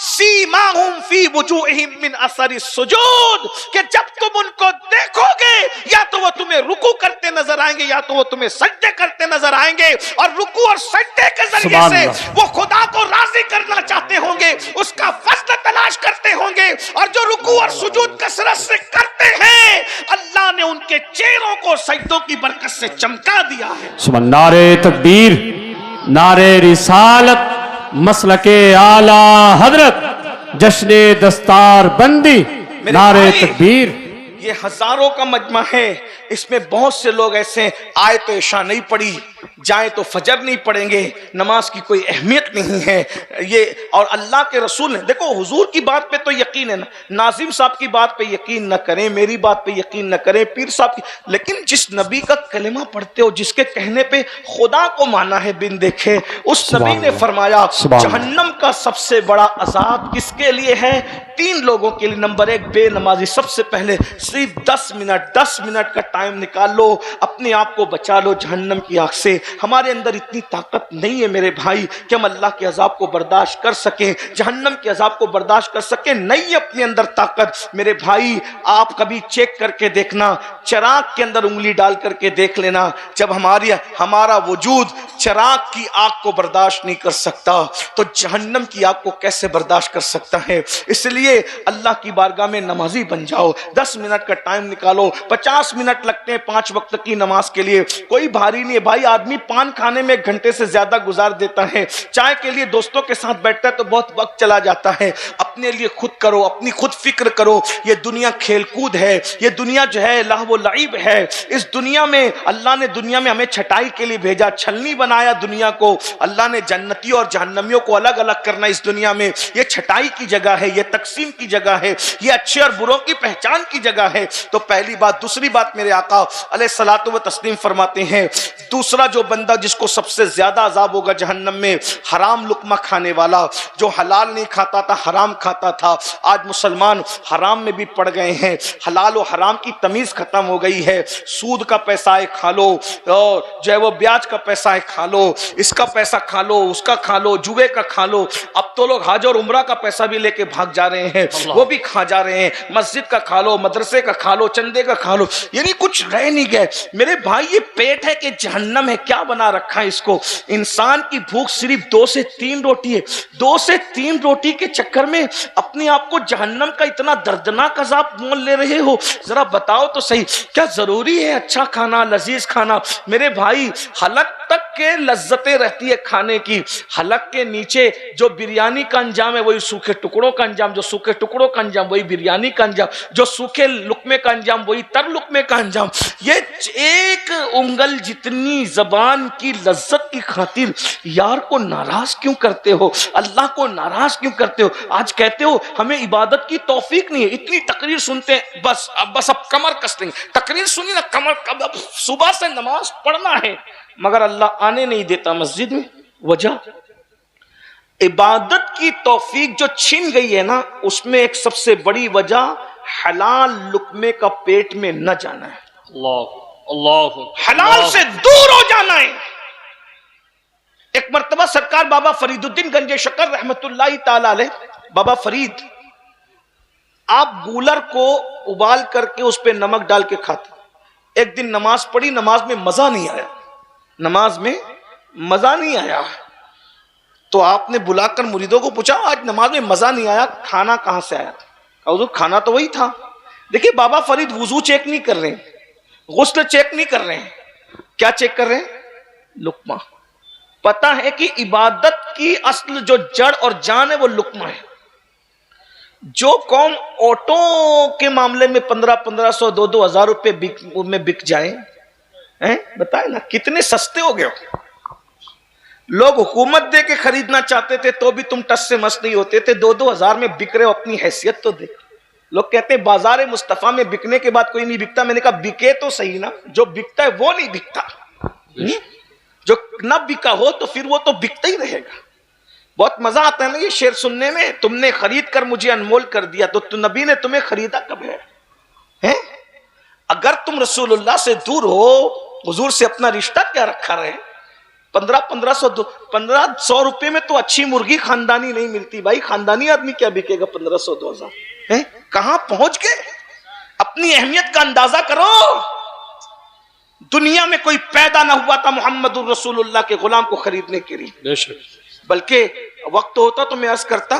सीमाहुम फी वुजूहिहिम मिन असरि सुजूद, कि जब तुम उनको देखोगे या तो वो तुम्हें रुकू करते नजर आएंगे या तो वो तुम्हें सजदे करते नजर आएंगे। और रुकू और सजदे के जरिए से वो खुदा को राजी करना चाहते होंगे, उसका फज़ल तलाश करते होंगे। और जो रुकू और सुजूद कसरत से करते हैं, अल्लाह ने उनके चेहरों को सजदों की बरकत से चमका दिया है। सुभान। नारे तकबीर, नारे रिसालत, मसलके आला हजरत, जश्ने दस्तार बंदी, नारे तकबीर। ये हजारों का मजमा है, इसमें बहुत से लोग ऐसे आए तो ईशा नहीं पढ़ी, जाए तो फजर नहीं पढ़ेंगे, नमाज की कोई अहमियत नहीं है ये। और अल्लाह के रसूल ने, देखो हुजूर की बात पे तो यकीन है ना, नाजिम साहब की बात पे यकीन न करें, मेरी बात पे यकीन न करें, पीर साहब की, लेकिन जिस नबी का कलिमा पढ़ते हो, जिसके कहने पे खुदा को माना है बिन देखे, उस नबी ने फरमाया जहन्नम का सबसे बड़ा अजाब किसके लिए है? 3 लोगों के लिए। नंबर 1, बेनमाजी। सबसे पहले सिर्फ 10 मिनट का टाइम निकाल लो, अपने आप को बचा लो जहन्नम की आग से। हमारे अंदर इतनी ताकत नहीं है मेरे भाई कि हम अल्लाह के अजाब को बर्दाश्त कर सकें, जहन्नम के अजाब को बर्दाश्त कर सकें। नहीं अपने अंदर ताकत। मेरे भाई आप कभी चेक करके देखना, चिराग के अंदर उंगली डाल करके देख लेना, जब हमारा वजूद चिराग की आग को बर्दाश्त नहीं कर सकता तो जहन्नम की आग को कैसे बर्दाश्त कर सकता है। इसलिए अल्लाह की बारगाह में नमाजी बन जाओ। 10 मिनट का टाइम निकालो, 50 मिनट लगते हैं 5 वक्त की नमाज के लिए, कोई भारी नहीं है भाई। आदमी पान खाने में 1 घंटे से ज्यादा गुजार देता है, चाय के लिए दोस्तों के साथ बैठता है तो बहुत वक्त चला जाता है। अपने लिए खुद करो, अपनी खुद फिक्र करो। ये दुनिया खेलकूद है, ये दुनिया जो है लहव लईब है। इस दुनिया में अल्लाह ने दुनिया में हमें छटाई के लिए भेजा, छलनी बनाया दुनिया को। अल्लाह ने जन्नती और जहन्नमियों को अलग अलग करना इस दुनिया में। ये छटाई की जगह है, ये तकसीम की जगह है, ये अच्छे और बुरों की पहचान की जगह है। तो पहली बात। दूसरी बात, मेरे आका अलैहिस्सलातु व तस्लीम फरमाते हैं, दूसरा जो बंदा जिसको सबसे ज्यादा अजाब होगा जहन्नम में, हराम लुकमा खाने वाला, जो हलाल नहीं खाता था हराम खाता था। आज मुसलमान हराम में भी पड़ गए हैं, हलाल और हराम की तमीज खत्म हो गई है। सूद का पैसा है खा लो, और जो है वो ब्याज का पैसा है खा लो, इसका पैसा खा लो, उसका खा लो, जुए का खा लो। अब तो लोग हज और उम्रा का पैसा भी लेके भाग जा रहे हैं, वो भी खा जा रहे हैं। मस्जिद का खा लो, मदरसे का खा लो, चंदे का खा लो, यानी कुछ रह नहीं गए। मेरे भाई ये पेट है कि जहन्नम है, क्या बना रखा है इसको। इंसान की भूख सिर्फ 2 से 3 रोटी है। 2 से 3 रोटी के चक्कर में अपने आप को जहन्नम का इतना दर्दनाक अजाब मोल ले रहे हो। जरा बताओ तो सही, क्या जरूरी है अच्छा खाना, लजीज खाना? मेरे भाई हलक तक के लज्जतें रहती है खाने की, हलक के नीचे जो बिरयानी का अंजाम है वही सूखे टुकड़ों का अंजाम, जो सूखे टुकड़ों का अंजाम वही बिरयानी का अंजाम, जो सूखे लुकमे का अंजाम वही तर लुकमे का अंजाम। ये एक उंगल जितनी जबान की लज्जत की खातिर यार को नाराज क्यों करते हो, अल्लाह को नाराज क्यों करते हो? आज कहते हो हमें इबादत की तौफीक नहीं है, इतनी तकरीर सुनते हैं, बस अब कमर कस देंगे। तकरीर सुनी ना, कमर अब सुबह से नमाज पढ़ना है मगर अल्लाह आने नहीं देता मस्जिद में। वजह इबादत की तौफीक जो छिन गई है ना, उसमें एक सबसे बड़ी वजह हलाल लुकमे का पेट में न जाना है। अल्लाह हलाल से दूर हो जाना है। एक मर्तबा सरकार बाबा फरीदुद्दीन गंजे शकर रहमतुल्लाहि ताला अलैह, बाबा फरीद, आप गूलर को उबाल करके उस पर नमक डाल के खाते। एक दिन नमाज पढ़ी, नमाज में मजा नहीं आया, नमाज में मजा नहीं आया, तो आपने बुलाकर मुरीदों को पूछा आज नमाज में मजा नहीं आया, खाना कहां से आया? हुजूर खाना तो वही था। देखिए बाबा फरीद वुजू चेक नहीं कर रहे हैं, गुस्ल चेक नहीं कर रहे हैं, क्या चेक कर रहे हैं? लुकमा। पता है कि इबादत की असल जो जड़ और जान है वो लुकमा है। जो कौम ऑटो के मामले में 1500 2-2000 रुपए में बिक जाए, बताए ना कितने सस्ते हो गए हो। लोग हुकूमत दे के खरीदना चाहते थे तो भी तुम टस से मस नहीं होते थे, 2-2000 में बिक रहे हो, अपनी हैसियत तो देख। लोग कहते हैं बाजार मुस्तफा में बिकने के बाद कोई नहीं बिकता। मैंने कहा बिके तो सही ना, जो बिकता है वो नहीं बिकता। जो न बिका हो तो फिर वो तो बिकता ही रहेगा। बहुत मजा आता है ना ये शेर सुनने में, तुमने खरीद कर मुझे अनमोल कर दिया, तो नबी ने तुम्हें खरीदा कब है? अगर तुम रसूलुल्लाह से दूर हो, हुजूर से अपना रिश्ता क्या रखा रहे? 1500 रुपए में तो अच्छी मुर्गी खानदानी नहीं मिलती भाई। खानदानी आदमी क्या बिकेगा 1500-2000? कहां पहुंच गए? अपनी अहमियत का अंदाजा करो। दुनिया में कोई पैदा ना हुआ था मोहम्मद रसूलुल्लाह के गुलाम को खरीदने के लिए। बल्कि वक्त होता तो मैं अर्ज करता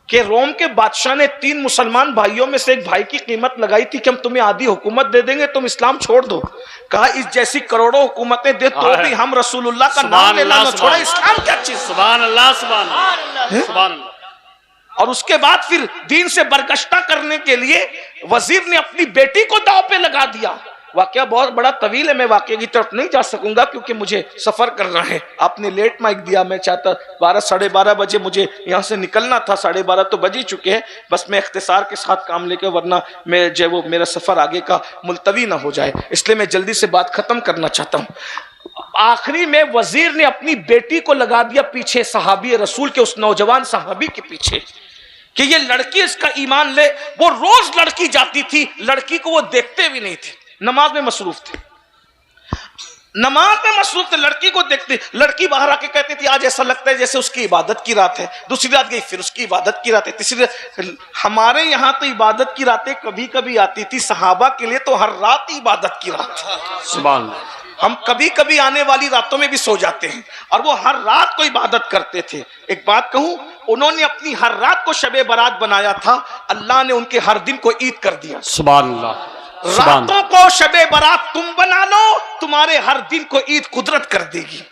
कि रोम के बादशाह ने 3 मुसलमान भाइयों में से एक भाई की कीमत लगाई थी कि हम तुम्हें आधी हुकूमत दे देंगे, तुम इस्लाम छोड़ दो। कहा इस जैसी करोड़ों हुकूमतें दे तो भी हम रसूलुल्लाह का नाम लेना न छोड़ा। इस्लाम क्या चीज? सुभान अल्लाह, सुभान अल्लाह। और उसके बाद फिर दीन से बरगश्ता करने के लिए वजीर ने अपनी बेटी को दांव पे लगा दिया। वाकया बहुत बड़ा तवील है, मैं वाकये की तरफ नहीं जा सकूंगा क्योंकि मुझे सफर करना है। आपने लेट माइक दिया, मैं चाहता 12 साढ़े 12 बजे मुझे यहाँ से निकलना था, 12:30 तो बज ही चुके हैं। बस मैं इख्तिसार के साथ काम लेकर, वरना मैं जो वो मेरा सफर आगे का मुलतवी ना हो जाए, इसलिए मैं जल्दी से बात खत्म करना चाहता हूँ। आखिरी में वजीर ने अपनी बेटी को लगा दिया पीछे सहाबी रसूल के, उस नौजवान सहाबी के पीछे कि ये लड़की इसका ईमान ले। वो रोज लड़की जाती थी, लड़की को वो देखते भी नहीं थे, नमाज में मसरूफ थे। नमाज में मसरूफ थे, लड़की को देखते, लड़की बाहर आके कहती थी आज ऐसा लगता है जैसे उसकी इबादत की रात है। दूसरी रात गई फिर उसकी इबादत की रात है, तीसरी रात। हमारे यहाँ तो इबादत की रातें कभी कभी आती थी, सहाबा के लिए तो हर रात ही इबादत की रात है। सुभान अल्लाह। हम कभी कभी आने वाली रातों में भी सो जाते हैं और वो हर रात को इबादत करते थे। एक बात कहूं, उन्होंने अपनी हर रात को शबे बारात बनाया था, अल्लाह ने उनके हर दिन को ईद कर दिया। सुभान अल्लाह। रातों को शबे बारात तुम बना लो, तुम्हारे हर दिन को ईद कुदरत कर देगी।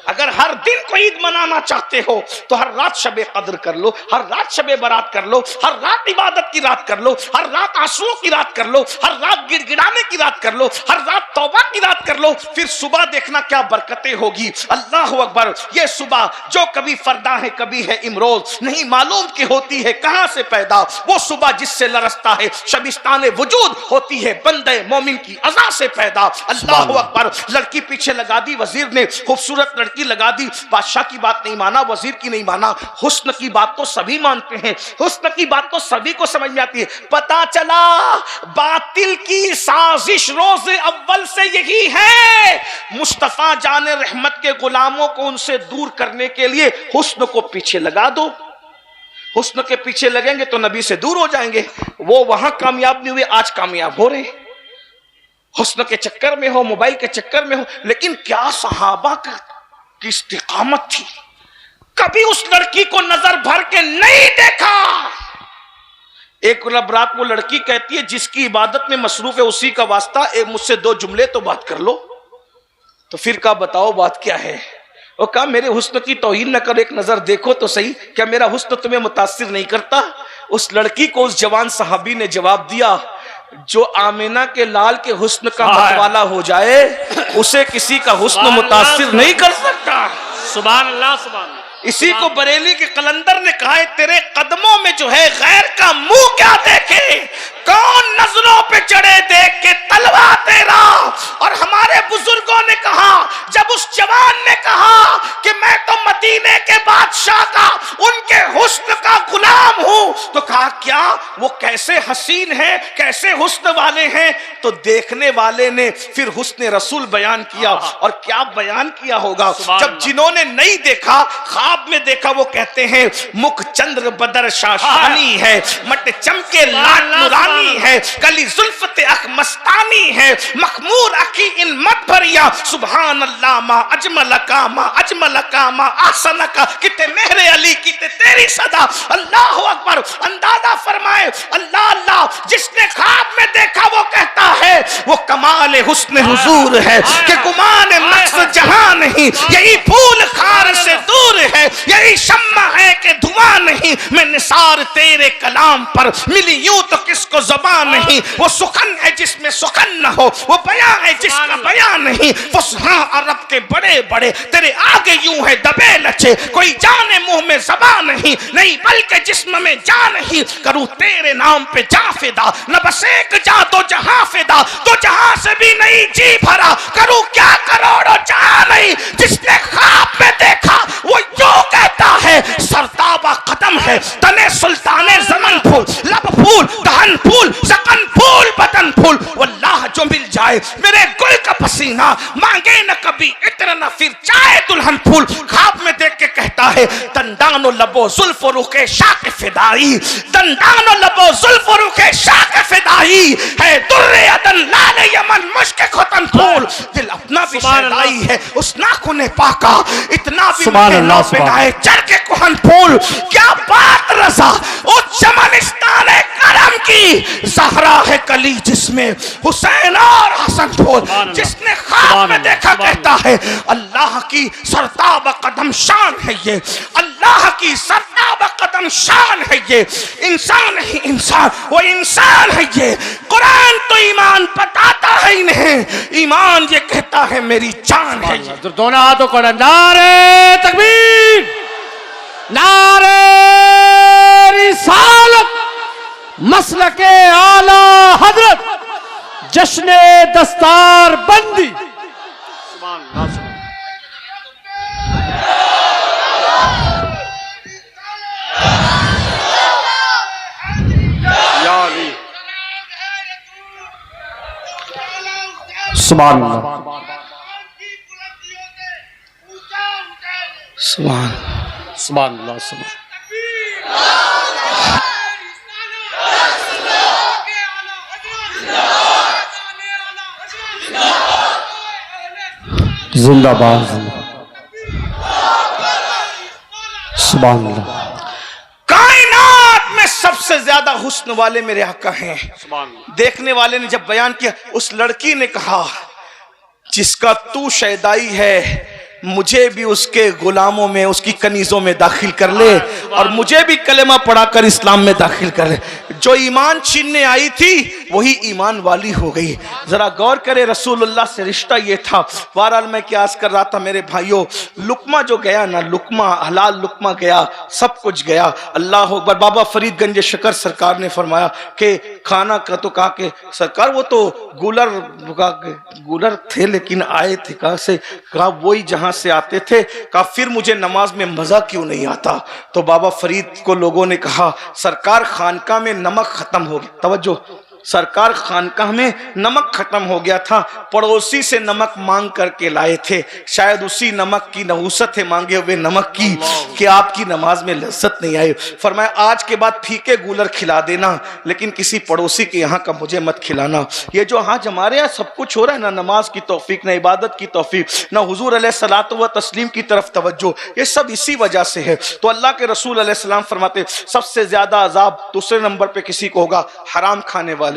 अगर हर दिन को ईद मनाना चाहते हो तो हर रात शबे कद्र कर लो, हर रात शबे बारात कर लो, हर रात इबादत की रात कर लो, हर रात आंसुओं की रात कर लो, हर रात गिड़गिड़ाने की रात कर लो, हर रात तौबा की रात कर लो। फिर सुबह देखना क्या बरकतें होगी। अल्लाह अकबर। ये सुबह जो कभी फरदा है कभी है इमरोज, नहीं मालूम की होती है कहां से पैदा। वो सुबह जिससे लरसता है शबिस्तान वजूद, होती है बंदे मोमिन की अज़ा से पैदा। अल्लाह अकबर। लड़की पीछे लगा दी, वजीर ने खूबसूरत लड़की लगा दी, बादशाह की बात नहीं माना, वजीर की नहीं माना। हुस्न की बात तो सभी मानते हैं, हुस्न की बात तो सभी को समझ में आती है। पता चला बातिल की साजिश रोज अव्वल से यही है, मुस्तफा जाने रहमत के गुलामों को उनसे दूर करने के लिए हुस्न को पीछे लगा दो। हुस्न के पीछे लगेंगे तो नबी से दूर हो जाएंगे। वो वहां कामयाब नहीं हुए, आज कामयाब हो रहे। हुस्न के चक्कर में हो, मोबाइल के चक्कर में हो। लेकिन क्या सहाबा की इस्तिकामत थी, कभी उस लड़की को नजर भर के नहीं देखा। एक रात वो लड़की कहती है जिसकी इबादत में मसरूफ है उसी का वास्ता, मुझसे दो जुमले तो बात कर लो। तो फिर कहा बताओ बात क्या है। वो कहा मेरे हुस्न की तौहीन न करो, एक नजर देखो तो सही, क्या मेरा हुस्न तुम्हें मुतासिर नहीं करता। उस लड़की को उस जवान सहाबी ने जवाब दिया, जो आमिना के लाल के हुस्न का मतवाला हो जाए उसे किसी का हुस्न मुतासिर नहीं कर सकता। सुभान अल्लाह। सुभान अल्लाह। इसी को बरेली के कलंदर ने कहा है, तेरे कदमों में जो है गैर का मुंह क्या देखे, कौन नजरों पे चढ़े देख के तलवा तेरा। और हमारे बुजुर्गों ने कहा, जब उस जवान ने कहा कि मैं तो मदीने के बादशाह का उनके हुस्न का गुलाम हूं, तो कहा क्या वो कैसे हसीन है, कैसे हुस्न वाले हैं। तो देखने वाले ने फिर हुस्न रसूल बयान किया, और क्या बयान किया होगा। जब जिन्होंने नहीं देखा ख्वाब में देखा, वो कहते हैं मुख चंद्र बदर शाशानी है, मट चमके लाल नुरानी है, कली जुल्फते अख मस्तानी है, मखमूर अखी इन मत भरिया, सुभान अल्लाह मा अजमल का मा आसन का, किते मेहरे अली किते तेरी सदा। अल्लाह अकबर। अंदाजा फरमाए, अल्लाह अल्लाह जिसने ख्वाब में देखा वो कहता है वो कमाल हुस्न हुजूर है कि गुमान मकसद जहां नहीं, यही फूल खार से दूर है, यही शम्मा है कि धुआं नहीं। मैं निसार तेरे कलाम पर मिली यूं तो किसको ज़बान नहीं। वो सुखन है जिसमें सुखन न हो, वो बयां है जिसका बयां नहीं। फुसहा अरब के बड़े बड़े तेरे आगे यूं है दबे लचे, कोई जाने मुंह में ज़बान नहीं, नहीं बल्कि जिस्म में जान नहीं। करूं तेरे नाम पे जा फिदा, न बस एक जा तो जहां फिदा, तो जहां से भी नहीं जी भरा। करूं क्या करोड़ों जहां नहीं, जिसने ख्वाब में देखा वो यूं कहता है सरताबा कदम है, तने सुल्ताने ज़मन फूल, लब फूल, दहन फूल, सकन फूल, बदन फूल। वल्लाह जो मिल जाए मेरे गुल का पसीना, मांगे न कभी इत्र न फिर चाहे दुल्हन फूल। ख्वाब में देख के कहता है दंदानो लबो जुल्फ रुखे शाक फिदाई, दंदानो लबो जुल्फ रुखे शाक फिदाई है, दुर्रे अदन लाल यमन मुश्क खुतन फूल। दिल अपना भी शहदाई है उस नाखुने पाका, इतना भी पिटाए चढ़ के कुहन फूल। क्या बात रसा उस चमनिस्तान करम की, ज़हरा है कली जिसमें हुसैन और हसन फूल। जिसने ख्वाब में देखा कहता है अल्लाह की सरताब कदम शान है ये, अल्लाह की सरताब कदम शान है ये। इंसान ही इंसान, वो इंसान है ये। कुरान तो ईमान बताता है ही नहीं, ईमान ये कहता है मेरी जान है ये। दोनों हाथों को नारे तकबीर, नारे रिसालत, मसलके आला हजरत, जश्ने दस्तार बंदी। सुभान अल्लाह। सुभान सुभान अल्लाह सुभान। जिंदाबाद सुभान अल्लाह। कायनात में सबसे ज्यादा हुस्न वाले मेरे आका हैं। देखने वाले ने जब बयान किया, उस लड़की ने कहा जिसका तू शैदाई है मुझे भी उसके गुलामों में, उसकी कनीजों में दाखिल कर ले और मुझे भी कलेमा पढ़ाकर इस्लाम में दाखिल कर ले। जो ईमान छीनने आई थी वही ईमान वाली हो गई। जरा गौर करे, रसूलुल्लाह से रिश्ता ये था। बहरहाल मैं क्या अर्ज कर रहा था मेरे भाइयों, लुकमा जो गया ना, लुकमा हलाल लुकमा गया, सब कुछ गया। अल्लाह अकबर। बाबा फरीद गंज शकर सरकार ने फरमाया कि खाना का तो कहा कि सरकार वो तो गुलर थे लेकिन आए थे कहा से, कहा वही जहां से आते थे। कहा फिर मुझे नमाज में मजा क्यों नहीं आता? तो बाबा फरीद को लोगों ने कहा सरकार खानका में नमक खत्म हो गया। तवज्जो, सरकार खानकाह में नमक खत्म हो गया था, पड़ोसी से नमक मांग करके लाए थे। शायद उसी नमक की नहुसत है मांगे हुए नमक की कि आपकी नमाज में लज्जत नहीं आई। फरमाया आज के बाद फीके गूलर खिला देना लेकिन किसी पड़ोसी के यहाँ का मुझे मत खिलाना। ये जो आज हमारे यहाँ सब कुछ हो रहा है ना, नमाज की तौफीक, ना इबादत की तौफीक, ना हुजूर अलैहिस्सलातु व तस्लीम की तरफ तवज्जो, ये सब इसी वजह से है। तो अल्लाह के रसूल अलैहिस्सलाम फरमाते सबसे ज्यादा अजाब दूसरे नंबर पे किसी को होगा, हराम खाने वाले।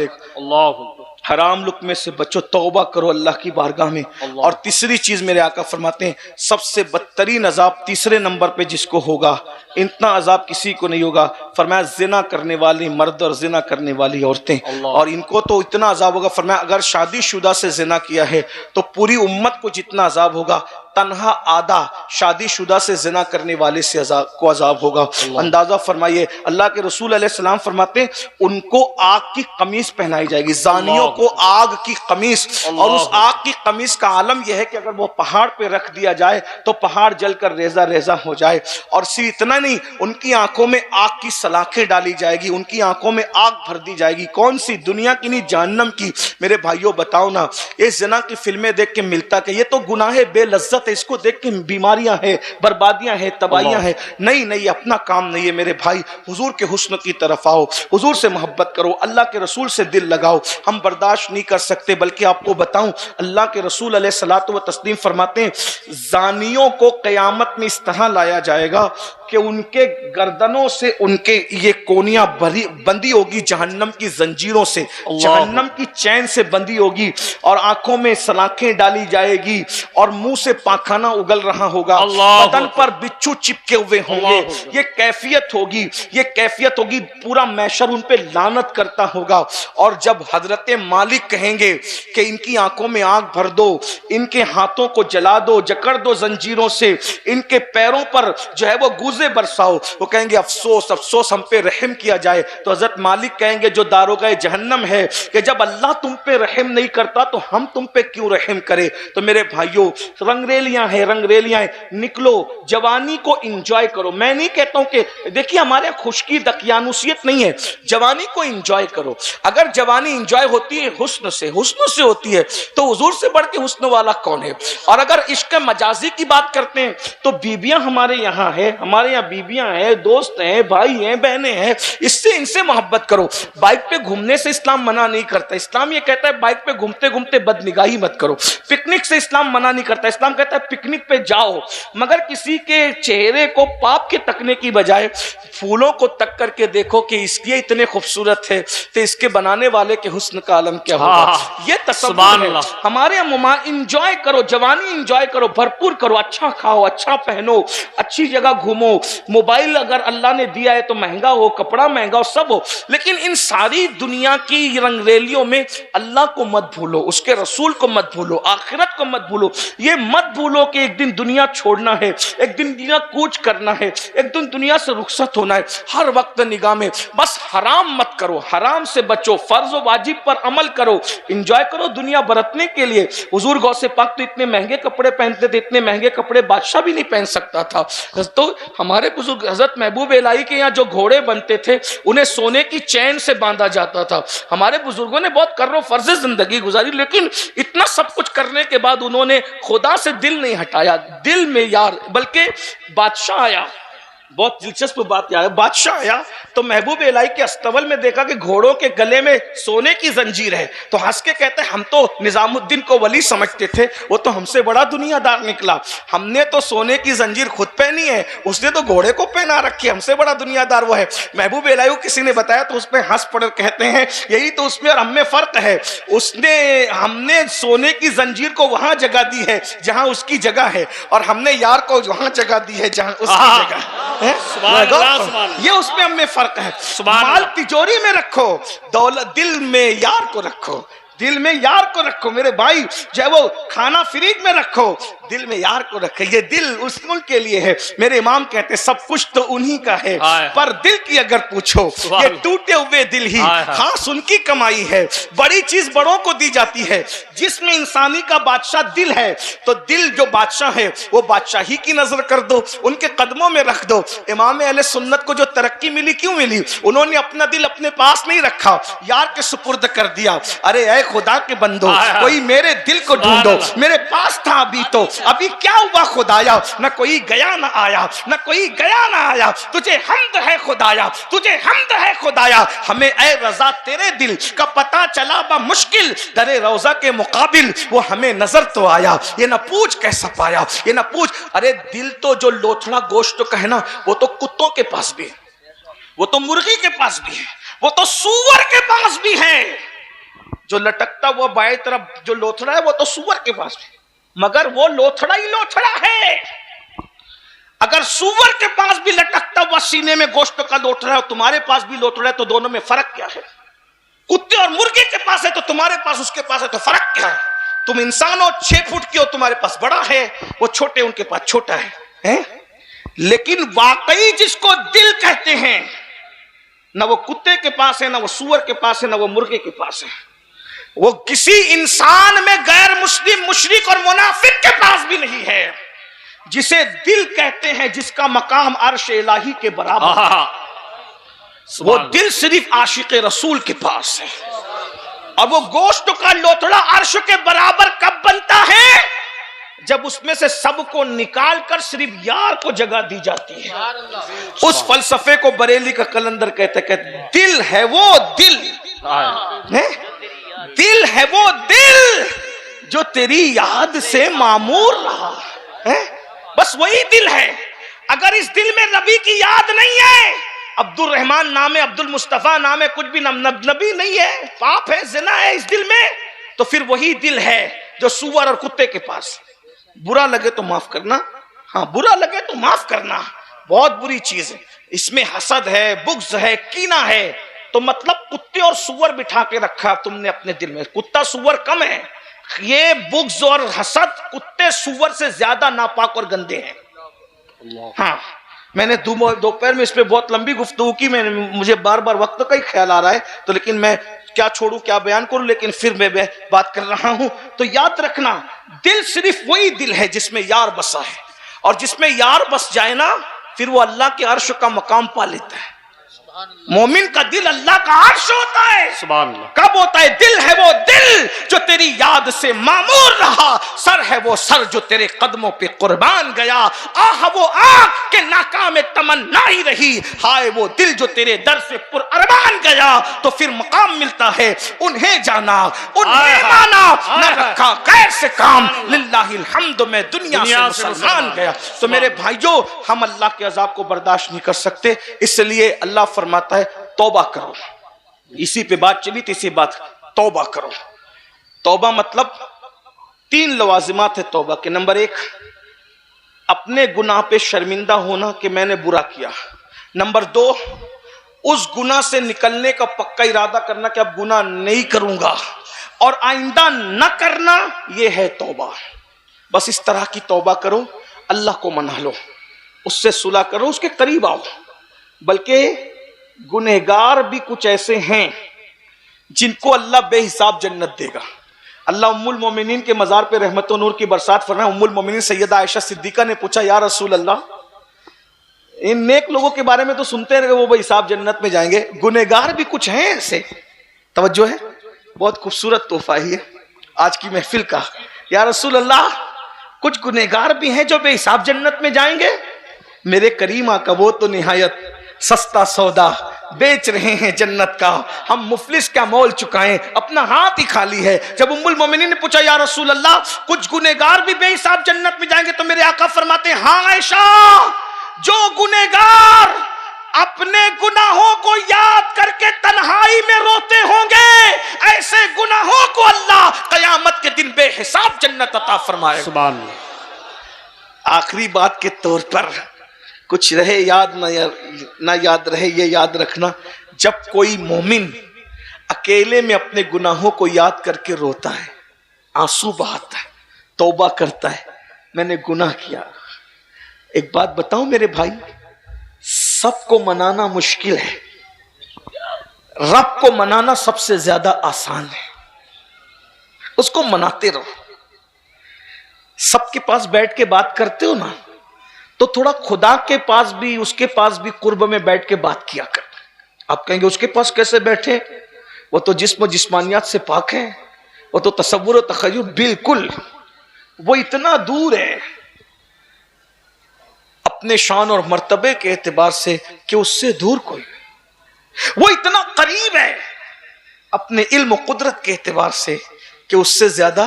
हराम लुक्मे से बचो, तौबा करो अल्लाह की बारगाह में। और तीसरी चीज मेरे आका फरमाते हैं सबसे बदतरीन अजाब तीसरे नंबर पे जिसको होगा, इतना अजाब किसी को नहीं होगा। फरमाया जिना करने वाली मर्द और जिना करने वाली औरतें, और इनको तो इतना अजाब होगा। फरमाया अगर शादीशुदा से जिना किया है तो पूरी उम्मत को जितना अजाब होगा, तन्हा आधा शादीशुदा से जिना करने वाले से अजाब होगा। अंदाजा फरमाइए, अल्लाह के रसूल अलैहिस्सलाम फरमाते हैं उनको आग की कमीज पहनाई जाएगी, जानियों को आग की कमीज। और उस आग की कमीज का आलम यह है कि अगर वो पहाड़ पे रख दिया जाए तो पहाड़ जलकर रेजा रेजा हो जाए। और सिर्फ इतना नहीं, उनकी आंखों में आग की सलाखें डाली जाएगी, उनकी आंखों में आग भर दी जाएगी। कौन सी? दुनिया की नहीं, जहन्नम की। मेरे भाइयों बताओ ना, ये जिना की फिल्में देख के मिलता कि ये तो गुनाह बेलज्जत, इसको देख के बीमारियां हैं, बर्बादियां हैं, तबाहियां हैं। नहीं नहीं, अपना काम नहीं है मेरे भाई। हुजूर के हुस्न की तरफ आओ, हुजूर से मोहब्बत करो, अल्लाह के रसूल से दिल लगाओ। हम बर्दाश्त नहीं कर सकते, बल्कि आपको बताऊं अल्लाह के रसूल अलैहिस्सलातु व तस्लीम फरमाते हैं जानियों को क़यामत में इस तरह लाया जाएगा कि उनके गर्दनों से उनके ये कोनियां बंदी होगी जहन्नम की जंजीरों से, जहन्नम की चैन से बंदी होगी, और आंखों में सलाखें डाली जाएगी और मुंह से पाखाना उगल रहा होगा, बदन पर बिच्छू चिपके हुए होंगे। ये कैफियत होगी, ये कैफियत होगी, पूरा मैशर उन पे लानत करता होगा। और जब हजरत मालिक कहेंगे कि इनकी आंखों में आग भर दो, इनके हाथों को जला दो, जकड़ दो जंजीरों से, इनके पैरों पर जो है वो गुज़े बरसाओ, वो कहेंगे अफसोस अफसोस हम पे रहम किया जाए। तो हजरत मालिक कहेंगे जो दारोगा जहन्नम है कि जब अल्लाह तुम पे रहम नहीं करता तो हम तुम पे क्यों रहम करे। तो मेरे भाइयों, रंगरेलियां हैं, रंगरेलियां हैं, निकलो, जवानी को एंजॉय करो। मैं नहीं कहता हूं कि देखिए हमारे खुशकी दकियानुसियत नहीं है, जवानी को एंजॉय करो। अगर जवानी एंजॉय होती है हुस्न से होती है तो हुजूर से बढ़ के हुस्न वाला कौन है। और अगर इश्क मजाजी की बात करते हैं तो बीबियां हमारे यहाँ है, हमारे यहाँ बीबियां हैं, दोस्त हैं, भाई हैं, बहनें हैं, इससे इनसे मोहब्बत करो। बाइक पे घूमने से इस्लाम मना नहीं करता, इस्लाम ये कहता है बाइक पे घूमते घूमते बदनिगाही मत करो। पिकनिक से इस्लाम मना नहीं करता, इस्लाम कहता है पिकनिक पे जाओ, मगर किसी के चेहरे को पाप के तकने की बजाय फूलों को तक करके देखो कि इसकी इतने खूबसूरत है तो इसके बनाने वाले के हुस्न का आलम क्या होगा। ये तस्वीर है हमारे यहाँ। इंजॉय करो, जवानी इंजॉय करो, भरपूर करो, अच्छा खाओ, अच्छा पहनो, अच्छी जगह घूमो। मोबाइल अगर अल्लाह ने दिया है तो महंगा हो, कपड़ा महंगा हो, सब हो, लेकिन इन सारी दुनिया की रंगरेलियों में अल्लाह को मत भूलो, उसके रसूल को मत भूलो, आखिरत को मत भूलो। ये मत भूलो कि एक दिन दुनिया छोड़ना है, एक दिन दुनिया कूच करना है, एक दिन दुनिया से रुखसत होना है। हर वक्त निगाह में बस हराम मत करो, हराम से बचो, फर्ज व वाजिब पर अमल करो, इंजॉय करो दुनिया बरतने के लिए। हुजूर गौसे पाक तो इतने महंगे कपड़े पहनते थे, इतने महंगे कपड़े बादशाह भी नहीं पहन सकता था। तो हम हमारे बुजुर्ग हजरत महबूब इलाही के यहाँ जो घोड़े बनते थे उन्हें सोने की चैन से बांधा जाता था। हमारे बुजुर्गों ने बहुत कर्रो फर्जे जिंदगी गुजारी, लेकिन इतना सब कुछ करने के बाद उन्होंने खुदा से दिल नहीं हटाया। दिल में यार, बल्कि बादशाह आया, बहुत दिलचस्प बात यार, बादशाह आया तो महबूब इलाही के अस्तबल में देखा कि घोड़ों के गले में सोने की जंजीर है, तो हंस के कहते हैं हम तो निजामुद्दीन को वली समझते थे, वो तो हमसे बड़ा दुनियादार निकला। हमने तो सोने की जंजीर खुद पहनी है, उसने तो घोड़े को पहना रखी, हमसे बड़ा दुनियादार वो है। महबूब इलाही को किसी ने बताया तो उसमें हंस पड़ कहते हैं यही तो उसमें और हमें फर्क है, हमने सोने की जंजीर को वहां जगह दी है जहां उसकी जगह है, और हमने यार को वहां जगह दी है जहां उसकी जगह है। ये उसमें हमें फर्क है। माल तिजोरी में रखो, दौलत दिल में यार को रखो, दिल में यार को रखो मेरे भाई। चाहे वो खाना फ्रिज में रखो, दिल में यार को रखे। ये दिल उस मुल्क के लिए है। मेरे इमाम कहते सब कुछ तो उन्हीं का है, पर दिल की अगर पूछो ये टूटे हुए दिल ही खास उनकी कमाई है। बड़ी चीज बड़ों को दी जाती है, जिसमें इंसानी का बादशाह दिल है, तो दिल जो बादशाह है वो बादशाही की नजर कर दो, उनके कदमों में रख दो। इमाम अहले सुन्नत को जो तरक्की मिली क्यों मिली? उन्होंने अपना दिल अपने पास नहीं रखा, यार के सुपुर्द कर दिया। अरे ऐ खुदा के बंदो, कोई मेरे दिल को ढूंढो, मेरे पास था अभी तो, अभी क्या हुआ खुदाया? न कोई गया न आया, न कोई गया न आया, तुझे हम्द है खुदाया, तुझे हम्द है खुदाया। हमें ऐ रजा तेरे दिल का पता चला बा मुश्किल, दरे रोजा के मुकाबिल वो हमें नजर तो आया। ये न पूछ कैसा पाया, ये न पूछ। अरे दिल तो जो लोथड़ा गोश्त का है ना, वो तो कुत्तों के पास भी है, वो तो मुर्गी के पास भी है, वो तो सूअर के पास भी है। जो लटकता हुआ बाएं तरफ जो लोथड़ा है वो तो सूअर के पास है, मगर वो लोथड़ा ही लोथड़ा है। अगर सूअर के पास भी लटकता हुआ सीने में गोश्त का लोथड़ा है और तुम्हारे पास भी लोथड़ा है, तो दोनों में फर्क क्या है? कुत्ते और मुर्गे के पास है तो तुम्हारे पास उसके पास है, तो फर्क क्या है? तुम इंसान हो 6 फुट के हो, तुम्हारे पास बड़ा है, वो छोटे उनके पास छोटा है? लेकिन वाकई जिसको दिल कहते हैं, ना वो कुत्ते के पास है, ना वो सूअर के पास है, ना वो मुर्गे के पास है। वो किसी इंसान में गैर मुस्लिम, मुशरिक और मुनाफिक के पास भी नहीं है। जिसे दिल कहते हैं, जिसका मकाम अर्श इलाही के बराबर, वो दिल सिर्फ आशिक रसूल के पास है। और वो गोश्त का लोथड़ा अर्श के बराबर कब बनता है? जब उसमें से सबको निकाल कर सिर्फ यार को जगह दी जाती है। उस फलसफे को बरेली का कलंदर कहते दिल है वो दिल है, दिल है वो दिल जो तेरी याद से मामूर रहा है। बस वही दिल है। अगर इस दिल में नबी की याद नहीं है, अब्दुल रहमान नाम है, अब्दुल मुस्तफा नाम है, कुछ भी नबी नहीं है, पाप है, जिना है इस दिल में, तो फिर वही दिल है जो सूअर और कुत्ते के पास। बुरा लगे तो माफ करना, हाँ बुरा लगे तो माफ करना, बहुत बुरी चीज है। इसमें हसद है, बुग़्ज़ है, कीना है, तो मतलब कुत्ते और सूअर बिठा के रखा तुमने अपने दिल में। कुत्ता सूअर कम है, ये बुग़्ज़ और हसद कुत्ते सूअर से ज्यादा नापाक और गंदे हैं। हाँ, मैंने दोपहर में इस पे बहुत लंबी गुफ्तगू की, मुझे बार बार वक्त का ही ख्याल आ रहा है, तो लेकिन मैं क्या छोड़ूं क्या बयान करूं, लेकिन फिर मैं बात कर रहा हूं। तो याद रखना, दिल सिर्फ वही दिल है जिसमें यार बसा है, और जिसमें यार बस जाए ना, फिर वो अल्लाह के अर्श का मकाम पा लेता है। मोमिन का दिल अल्लाह का अर्श होता है। सुभान अल्लाह। कब होता है? दिल है वो दिल जो तेरी याद से मामूर रहा, सर है वो सर जो तेरे कदमों पे कुर्बान गया, आह वो आँख के नाकाम तमन्ना ही रही, हाय वो दिल जो तेरे दर से पुरअरमान गया। तो फिर मकाम मिलता है, उन्हें जाना, उन्हें माना, न रखा गैर से काम, लिल्लाहिल हम्द में दुनिया से मुसलमान गया। तो मेरे भाइयों, हम अल्लाह के अजाब को बर्दाश्त नहीं कर सकते, इसलिए अल्लाह फरमाता है तौबा करो। इसी पे बात चली थी, इसी बात, तौबा करो। तौबा मतलब 3 लवाजिमात है तौबा के। नंबर 1, अपने गुनाह पे शर्मिंदा होना कि मैंने बुरा किया। नंबर 2, उस गुनाह से निकलने का पक्का इरादा करना कि अब गुनाह नहीं करूंगा और आइंदा न करना, यह है तौबा। बस इस तरह की तौबा करो, अल्लाह को मना लो, उससे सुलह करो, उसके करीब आओ। बल्कि गुनहगार भी कुछ ऐसे हैं जिनको अल्लाह बेहिसाब जन्नत देगा। अल्लाह उम्मुल मोमिनीन के मज़ार पे रहमत व नूर की बरसात फरमाए। उम्मुल मोमिनीन सैयदा आयशा सिद्दीका ने पूछा, या रसूल अल्लाह, इन नेक लोगों के बारे में तो सुनते रहे, वो भाई साहब जन्नत में जाएंगे। गुनहगार भी कुछ हैं ऐसे, तवज्जो है, बहुत खूबसूरत तोहफा ही है आज की महफिल का। या रसूल अल्लाह, कुछ गुनहगार भी हैं जो बेहिसाब जन्नत में जाएंगे। मेरे करीम आका वो तो निहायत सस्ता सौदा बेच रहे हैं जन्नत का, हम मुफलिस क्या मोल चुकाएं, अपना हाथ ही खाली है। जब उम्मुल मोमिनीन ने पूछा या रसूल अल्लाह कुछ गुनहगार भी बेहिसाब जन्नत में जाएंगे, तो मेरे आका फरमाते हैं हाँ आयशा, जो गुनहगार अपने गुनाहों को याद करके तन्हाई में रोते होंगे, ऐसे गुनाहों को अल्लाह कयामत के दिन बेहिसाब जन्नत अता फरमाएगा। सुभान अल्लाह। आखिरी बात के तौर पर कुछ रहे याद ना याद रहे, ये याद रखना, जब कोई मोमिन अकेले में अपने गुनाहों को याद करके रोता है, आंसू बहाता है, तौबा करता है, मैंने गुनाह किया। एक बात बताऊं मेरे भाई, सबको मनाना मुश्किल है, रब को मनाना सबसे ज्यादा आसान है। उसको मनाते रहो। सबके पास बैठ के बात करते हो ना, तो थोड़ा खुदा के पास भी, उसके पास भी कुर्ब में बैठ के बात किया कर। आप कहेंगे उसके पास कैसे बैठे, वो तो जिस्म जिस्मानियात से पाक है, वो तो तसव्वुर और तखय्युल बिल्कुल, वो इतना दूर है अपने शान और मर्तबे के एतबार से कि उससे दूर कोई नहीं। वो इतना करीब है अपने इल्म कुदरत के एतबार से कि उससे ज्यादा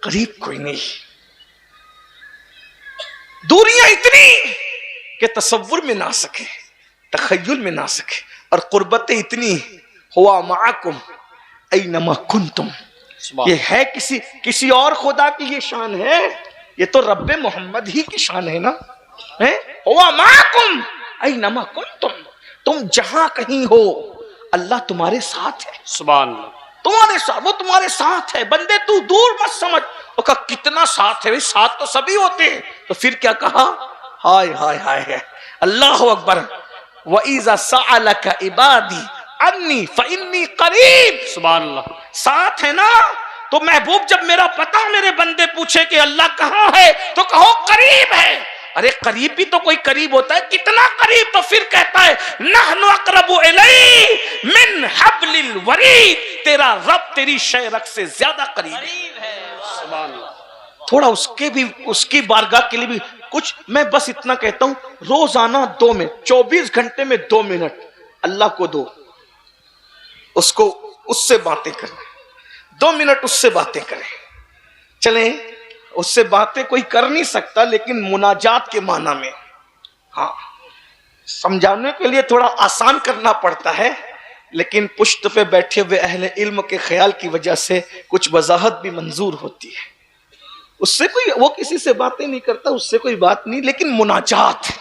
करीब कोई नहीं। दूरियां इतनी कि तसव्वुर में ना सके, तखय्युल में ना सके, और कुर्बतें इतनी, हुआ माकुम ऐनमा कुंतुम, ये है किसी और खुदा की ये शान है, ये तो रब्बे मोहम्मद ही की शान है ना, है हुआ माकुम ऐनमा कुंतुम, तुम जहां कहीं हो अल्लाह तुम्हारे साथ है। सुभान अल्लाह। तुम्हारे साथ, वो तुम्हारे साथ है। बंदे तू दूर मत समझ। वो कहा कितना साथ है भाई, साथ तो सभी होते हैं। तो फिर क्या कहा, हाय हाय हाय है, अल्लाह अकबर, व इज़ा सअलका इबादी अन्नी फइन्नी करीब। सुभान अल्लाह। साथ है ना, तो महबूब जब मेरा पता मेरे बंदे पूछे कि अल्लाह कहाँ है, तो कहो करीब है। अरे करीब भी तो कोई करीब होता है, कितना करीब, तो फिर कहता है नहनु अक़रबु इलैहि मिन हब्लिल वरीद, तेरा रब तेरी शहरक से ज्यादा करीब है। सुभान अल्लाह। थोड़ा उसके भी, उसकी बारगाह के लिए भी कुछ, मैं बस इतना कहता हूं, रोजाना 2 मिनट, 24 घंटे में 2 मिनट अल्लाह को दो, उसको उससे बातें करें, 2 मिनट उससे बातें करें। चले, उससे बातें कोई कर नहीं सकता, लेकिन मुनाजात के माना में, हाँ, समझाने के लिए थोड़ा आसान करना पड़ता है, लेकिन पुश्त पे बैठे हुए अहले इल्म के ख्याल की वजह से कुछ वजाहत भी मंजूर होती है। उससे कोई, वो किसी से बातें नहीं करता, उससे कोई बात नहीं, लेकिन मुनाजात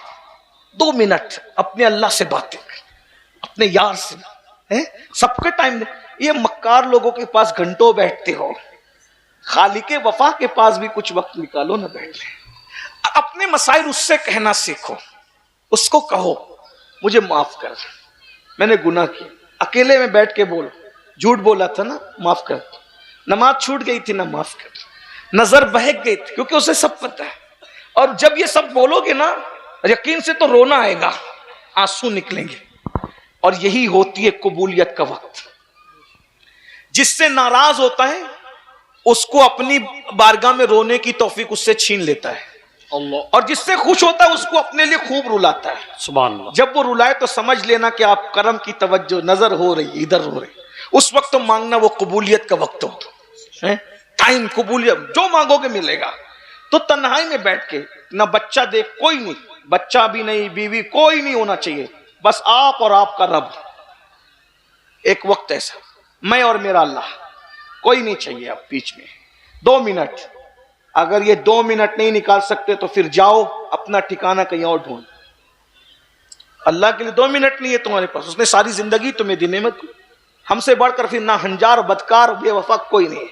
2 मिनट अपने अल्लाह से बातें कर, अपने यार से, है सबके टाइम। ये मक्कार लोगों के पास घंटों बैठते हो, खालिके वफा के पास भी कुछ वक्त निकालो ना, बैठ ले। अपने मसाइल उससे कहना सीखो, उसको कहो मुझे माफ कर, मैंने गुनाह किया, अकेले में बैठ के बोलो, झूठ बोला था ना, माफ कर, नमाज छूट गई थी ना, माफ कर, नजर बहक गई थी, क्योंकि उसे सब पता है। और जब ये सब बोलोगे ना, यकीन से तो रोना आएगा, आंसू निकलेंगे, और यही होती है कबूलियत का वक्त। जिससे नाराज होता है उसको अपनी बारगाह में रोने की तौफीक उससे छीन लेता है अल्लाह। और जिससे खुश होता है उसको अपने लिए खूब रुलाता है। सुभान अल्लाह। जब वो रुलाए तो समझ लेना कि आप करम की तवज्जो नजर हो रही, इधर हो रही, उस वक्त तो मांगना वो कबूलियत का वक्त हो है, टाइम कबूलियत, जो मांगोगे मिलेगा। तो तन्हाई में बैठ के, ना बच्चा देख, कोई नहीं, बच्चा भी नहीं, बीवी कोई नहीं होना चाहिए, बस आप और आपका रब। एक वक्त ऐसा, मैं और मेरा अल्लाह, कोई नहीं चाहिए अब बीच में। 2 मिनट, अगर ये 2 मिनट नहीं निकाल सकते तो फिर जाओ अपना ठिकाना कहीं और ढूंढ। अल्लाह के लिए 2 मिनट नहीं है तुम्हारे पास, उसने सारी जिंदगी तुम्हें दी नेमत। हमसे बढ़कर फिर ना हंजार, बदकार, बेवफा कोई नहीं है।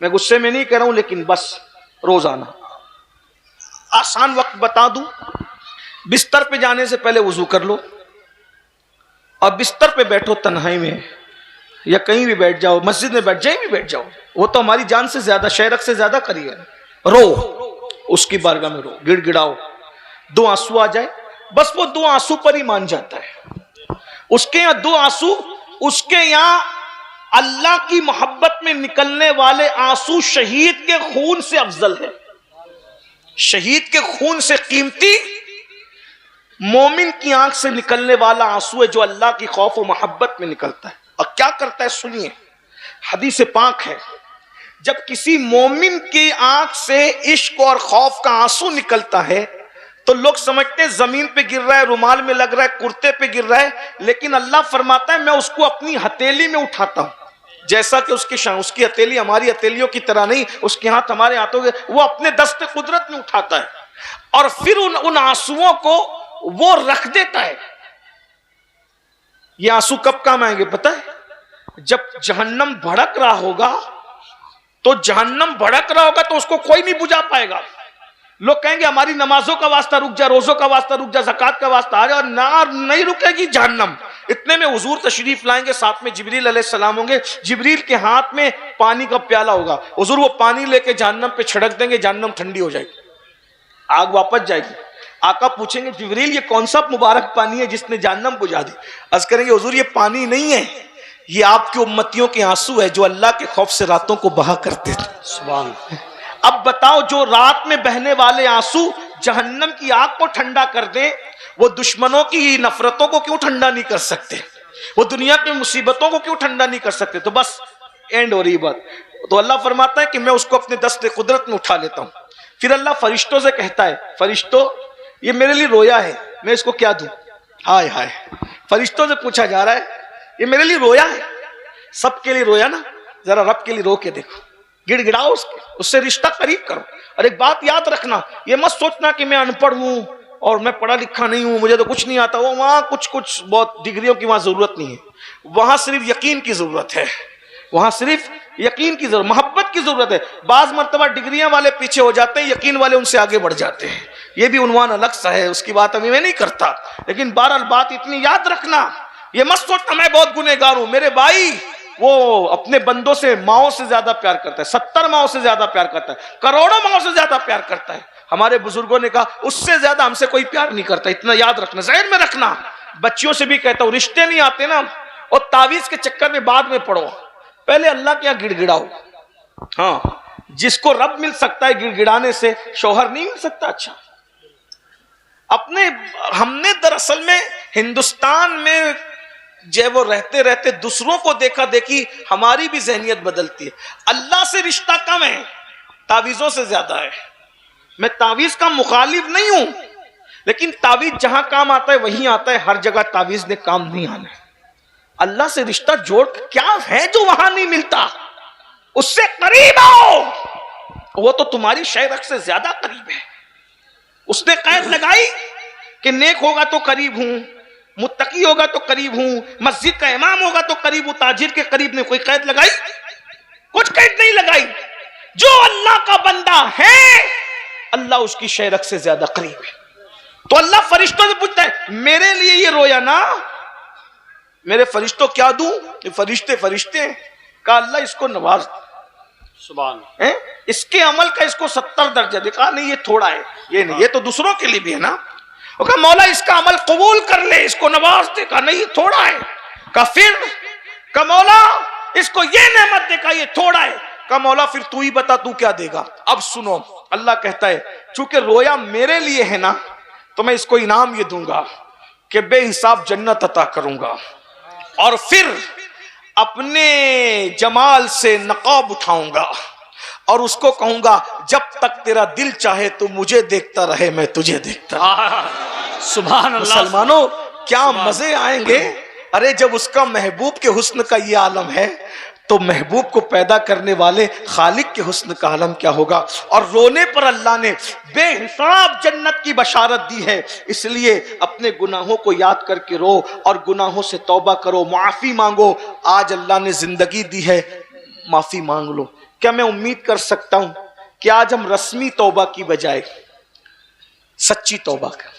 मैं गुस्से में नहीं कह रहा हूं, लेकिन बस रोजाना आसान वक्त बता दूं, बिस्तर पे जाने से पहले वुजू कर लो और बिस्तर पे बैठो तन्हाई में, या कहीं भी बैठ जाओ, मस्जिद में बैठ, भी बैठ जाओ, वो तो हमारी जान से ज्यादा, शहरक से ज्यादा करीब है। रो, उसकी बारगाह में रो, गिड़गिड़ाओ, 2 आंसू आ जाए, बस वो 2 आंसू पर ही मान जाता है। उसके यहाँ 2 आंसू, उसके यहाँ अल्लाह की मोहब्बत में निकलने वाले आंसू शहीद के खून से अफजल है। शहीद के खून से कीमती मोमिन की आंख से निकलने वाला आंसू है जो अल्लाह की खौफ और मोहब्बत में निकलता है। और क्या करता है सुनिए, हदीस पाक है, जब किसी मोमिन की आंख से इश्क और खौफ का आंसू निकलता है तो लोग समझते हैं जमीन पे गिर रहा है, रुमाल में लग रहा है, कुर्ते पे गिर रहा है, लेकिन अल्लाह फरमाता है मैं उसको अपनी हथेली में उठाता हूं। जैसा कि उसकी हथेली हमारी हथेलियों की तरह नहीं, उसके हाथ हमारे हाथों के, वो अपने दस्ते कुदरत में उठाता है और फिर उन आंसुओं को वो रख देता है। ये आंसू कब काम आएंगे पता है? जब जहन्नम भड़क रहा होगा, तो जहन्नम भड़क रहा होगा तो उसको कोई नहीं बुझा पाएगा। लोग कहेंगे हमारी नमाजों का वास्ता रुक जा, रोजों का वास्ता रुक जा, ज़कात का वास्ता आ जा, ना नहीं रुकेगी जहन्नम। इतने में हुजूर तशरीफ लाएंगे, साथ में जिब्रील अलैहिस्सलाम होंगे। जिब्रील के हाथ में पानी का प्याला होगा, हुजूर वो पानी लेके जहन्नम पे छिड़क देंगे, जहन्नम ठंडी हो जाएगी, आग वापस जाएगी। आका पूछेंगे जिब्रील ये कौन सा मुबारक पानी है जिसने जहन्नम बुझा दी? अर्ज करेंगे हुजूर ये पानी नहीं है, ये आपकी उम्मतियों के आंसू है जो अल्लाह के खौफ से रातों को बहा करते थे। सुभान। अब बताओ, जो रात में बहने वाले आंसू जहन्नम की आग को ठंडा कर दें, वो दुश्मनों की नफरतों को क्यों ठंडा नहीं कर सकते? वो दुनिया की मुसीबतों को क्यों ठंडा नहीं कर सकते? तो बस एंड हो रही बात। तो अल्लाह फरमाता है कि मैं उसको अपने दस्ते कुदरत में उठा लेता हूं। फिर अल्लाह फरिश्तों से कहता है, फरिश्तों ये मेरे लिए रोया है, मैं इसको क्या दूं? हाय हाय, फरिश्तों से पूछा जा रहा है ये मेरे लिए रोया है। सबके लिए रोया ना, जरा रब के लिए रो के देखो, गिड़गिड़ाओ उससे रिश्ता करीब करो। और एक बात याद रखना, ये मत सोचना कि मैं अनपढ़ हूं और मैं पढ़ा लिखा नहीं हूं, मुझे तो कुछ नहीं आता। वो वहां कुछ बहुत डिग्रियों की वहां जरूरत नहीं है, वहां सिर्फ यकीन की जरूरत है, वहां सिर्फ यकीन की जरूरत, मोहब्बत की जरूरत है। बाज मर्तबा डिग्रियां वाले पीछे हो जाते हैं, यकीन वाले उनसे आगे बढ़ जाते हैं। ये भी उन्वान अलग सा है, उसकी बात अभी मैं नहीं करता, लेकिन बहरहाल बात इतनी याद रखना, ये मत सोचना मैं बहुत गुनहगार हूं। मेरे भाई वो अपने बंदों से माओं से ज्यादा प्यार करता है, 70 माओं से ज्यादा प्यार करता है, करोड़ों माओं से ज्यादा प्यार करता है। हमारे बुजुर्गों ने कहा उससे ज्यादा हमसे कोई प्यार नहीं करता। इतना याद रखना, ज़हन में रखना। बच्चियों से भी कहता हूं, रिश्ते नहीं आते ना और तावीज के चक्कर में बाद में पड़ो, पहले अल्लाह के यहाँ गिड़गिड़ाओ। हाँ, जिसको रब मिल सकता है गिड़गिड़ाने से, शौहर नहीं मिल सकता। अच्छा, हमने दरअसल में हिंदुस्तान में जब वो रहते रहते दूसरों को देखा देखी हमारी भी ज़हनियत बदलती है। अल्लाह से रिश्ता कम है, तावीज़ों से ज्यादा है। मैं तावीज़ का मुखालिफ नहीं हूं, लेकिन तावीज़ जहां काम आता है वहीं आता है, हर जगह तावीज़ ने काम नहीं आना है। अल्लाह से रिश्ता जोड़ क्या है जो वहां नहीं मिलता? उससे करीब आओ, वो तो तुम्हारी शहरक से ज्यादा करीब है। उसने कैद लगाई कि नेक होगा तो करीब हूं, मुत्तकी होगा तो करीब हूं, मस्जिद का इमाम होगा तो करीब हूं, ताजिर के करीब ने कोई कैद लगाई? कुछ कैद नहीं लगाई। जो अल्लाह का बंदा है, अल्लाह उसकी शहरक से ज्यादा करीब है। तो अल्लाह फरिश्तों से पूछता है मेरे लिए ये रोया ना, मेरे फरिश्तों क्या दूं? ये फरिश्ते का अल्लाह इसको नवाज, सुभान है इसके अमल का इसको 70 दर्जा देखा। नहीं ये थोड़ा है, ये नहीं, ये तो दूसरों के लिए भी है ना। कहा मौला इसका अमल कबूल कर ले, इसको नवाज दे। कहा नहीं थोड़ा है। कहा फिर? कहा मौला इसको ये नेमत दे। कहा ये थोड़ा है। कहा मौला फिर तू ही बता तू क्या देगा। अब सुनो, अल्लाह कहता है चूंकि रोया मेरे लिए है ना, तो मैं इसको इनाम ये दूंगा कि बेहिसाब जन्नत अता करूंगा, और फिर अपने जमाल से नकाब उठाऊंगा और उसको कहूंगा जब तक तेरा दिल चाहे तो मुझे देखता रहे, मैं तुझे देखता। सुभान अल्लाह। मुसलमानों क्या मजे आएंगे। अरे जब उसका महबूब के हुस्न का ये आलम है, तो महबूब को पैदा करने वाले खालिक के हुस्न का आलम क्या होगा। और रोने पर अल्लाह ने बेहिसाब जन्नत की बशारत दी है। इसलिए अपने गुनाहों को याद करके रो और गुनाहों से तौबा करो, माफी मांगो। आज अल्लाह ने जिंदगी दी है, माफी मांग लो। क्या मैं उम्मीद कर सकता हूं कि आज हम रस्मी तौबा की बजाय सच्ची तौबा करें,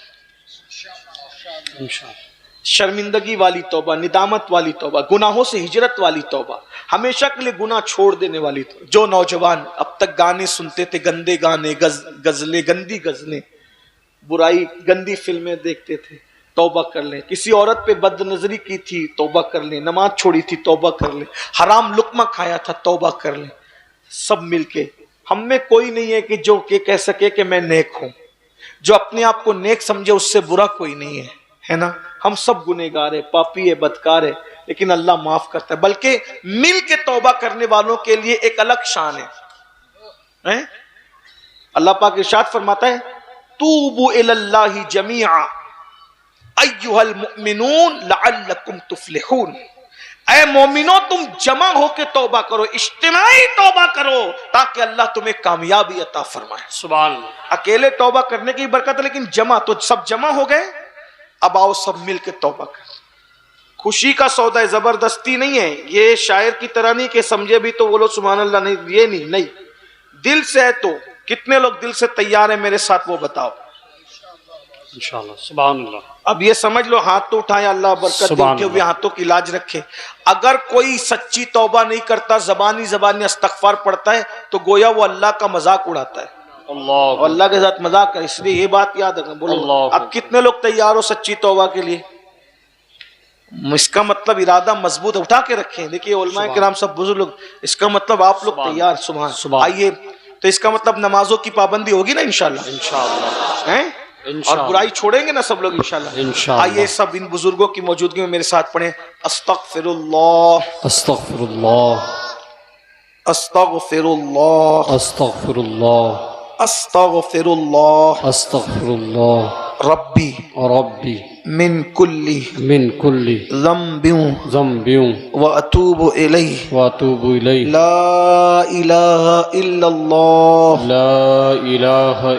शर्मिंदगी वाली तौबा, निदामत वाली तौबा, गुनाहों से हिजरत वाली तौबा, हमेशा के लिए गुनाह छोड़ देने वाली तौबा। जो नौजवान अब तक गाने सुनते थे, गंदे गाने, गजलें, गंदी गजलें, बुराई गंदी फिल्में देखते थे, तौबा कर लें। किसी औरत पे बदनजरी की थी, तौबा कर लें। नमाज छोड़ी थी, तौबा कर लें। हराम लुक्मा खाया था, तौबा कर लें। सब मिलके, हम में कोई नहीं है कि जो के कह सके कि मैं नेक हूं। जो अपने आप को नेक समझे उससे बुरा कोई नहीं है ना। हम सब गुनहगार है, पापी है, बदकार है, लेकिन अल्लाह माफ करता है। बल्कि मिल के तौबा करने वालों के लिए एक अलग शान है? अल्लाह पाक इरशाद फरमाता है, तूबू इलल्लाहि जमीआ अय्युहल मुमिनून लअल्लकुम तुफ्लिहून। ऐ मोमिनो, तुम जमा होके तौबा करो, इज्तिमाई तौबा करो, ताकि अल्लाह तुम्हें कामयाबी अता फरमाए। सुभान अल्लाह। अकेले तौबा करने की बरकत है, लेकिन जमा तो सब जमा हो गए। अब आओ सब मिल के तौबा कर। खुशी का सौदा है, जबरदस्ती नहीं है। ये शायर की तरह नहीं कि समझे भी तो बोलो सुभान अल्लाह, नहीं, ये नहीं। दिल से है तो कितने लोग दिल से तैयार है मेरे साथ, वो बताओ इंशाअल्लाह। सुभान अल्लाह। अब ये समझ लो, हाथ तो उठाए, अल्लाह बरकत दे, उनके हुए हाथों की लाज रखे। अगर कोई सच्ची तौबा नहीं करता, जबानी इस्तगफार पढ़ता है, तो गोया वो अल्लाह का मजाक उड़ाता है, अल्लाह के साथ मजाक है। इसलिए ये बात याद रखना। बोलो अब कितने लोग तैयार हो सच्ची तौबा के लिए? इसका मतलब इरादा मजबूत उठा के रखें। देखिए उलमा किराम सब बुजुर्ग लोग, इसका मतलब आप लोग तैयार। सुभान। आइए, तो इसका मतलब नमाजों की पाबंदी होगी ना इंशाल्लाह, हैं? और बुराई छोड़ेंगे ना सब लोग इंशाल्लाह। आइए सब इन बुजुर्गों की मौजूदगी में मेरे साथ पढ़ें, अस्तगफिरुल्लाह अस्तगफिरुल्लाह अस्तगफिरुल्लाह अस्तगफिरुल्लाह अस्तगफिरुल्लाह अस्तगफिरुल्लाह रब्बी रब्बी मिन कुल्ली ज़म्बियों व अतूबु इलैहि व अतूबु इलैहि ला इलाहा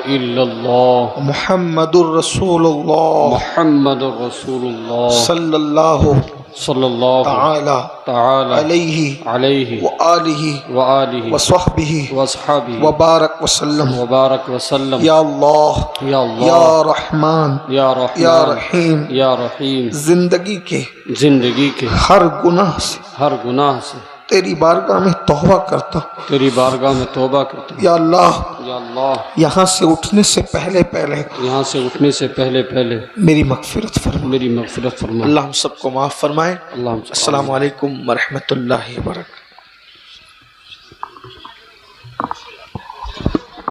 इल्लल्लाह मुहम्मदुर रसूलुल्लाह सल्लल्लाहु ताला अलैहि व आलिहि व सहबिहि व बारक वसल्लम। या अल्लाह या रहमान या रहीम, जिंदगी के हर गुनाह से तेरी बारगाह में तौबा करता हूँ। या अल्लाह, यहाँ से उठने से पहले मेरी मगफिरत फरमा। अल्लाह हम सबको माफ फरमाए। अस्सलामु अलैकुम व रहमतुल्लाहि व बरकातहू।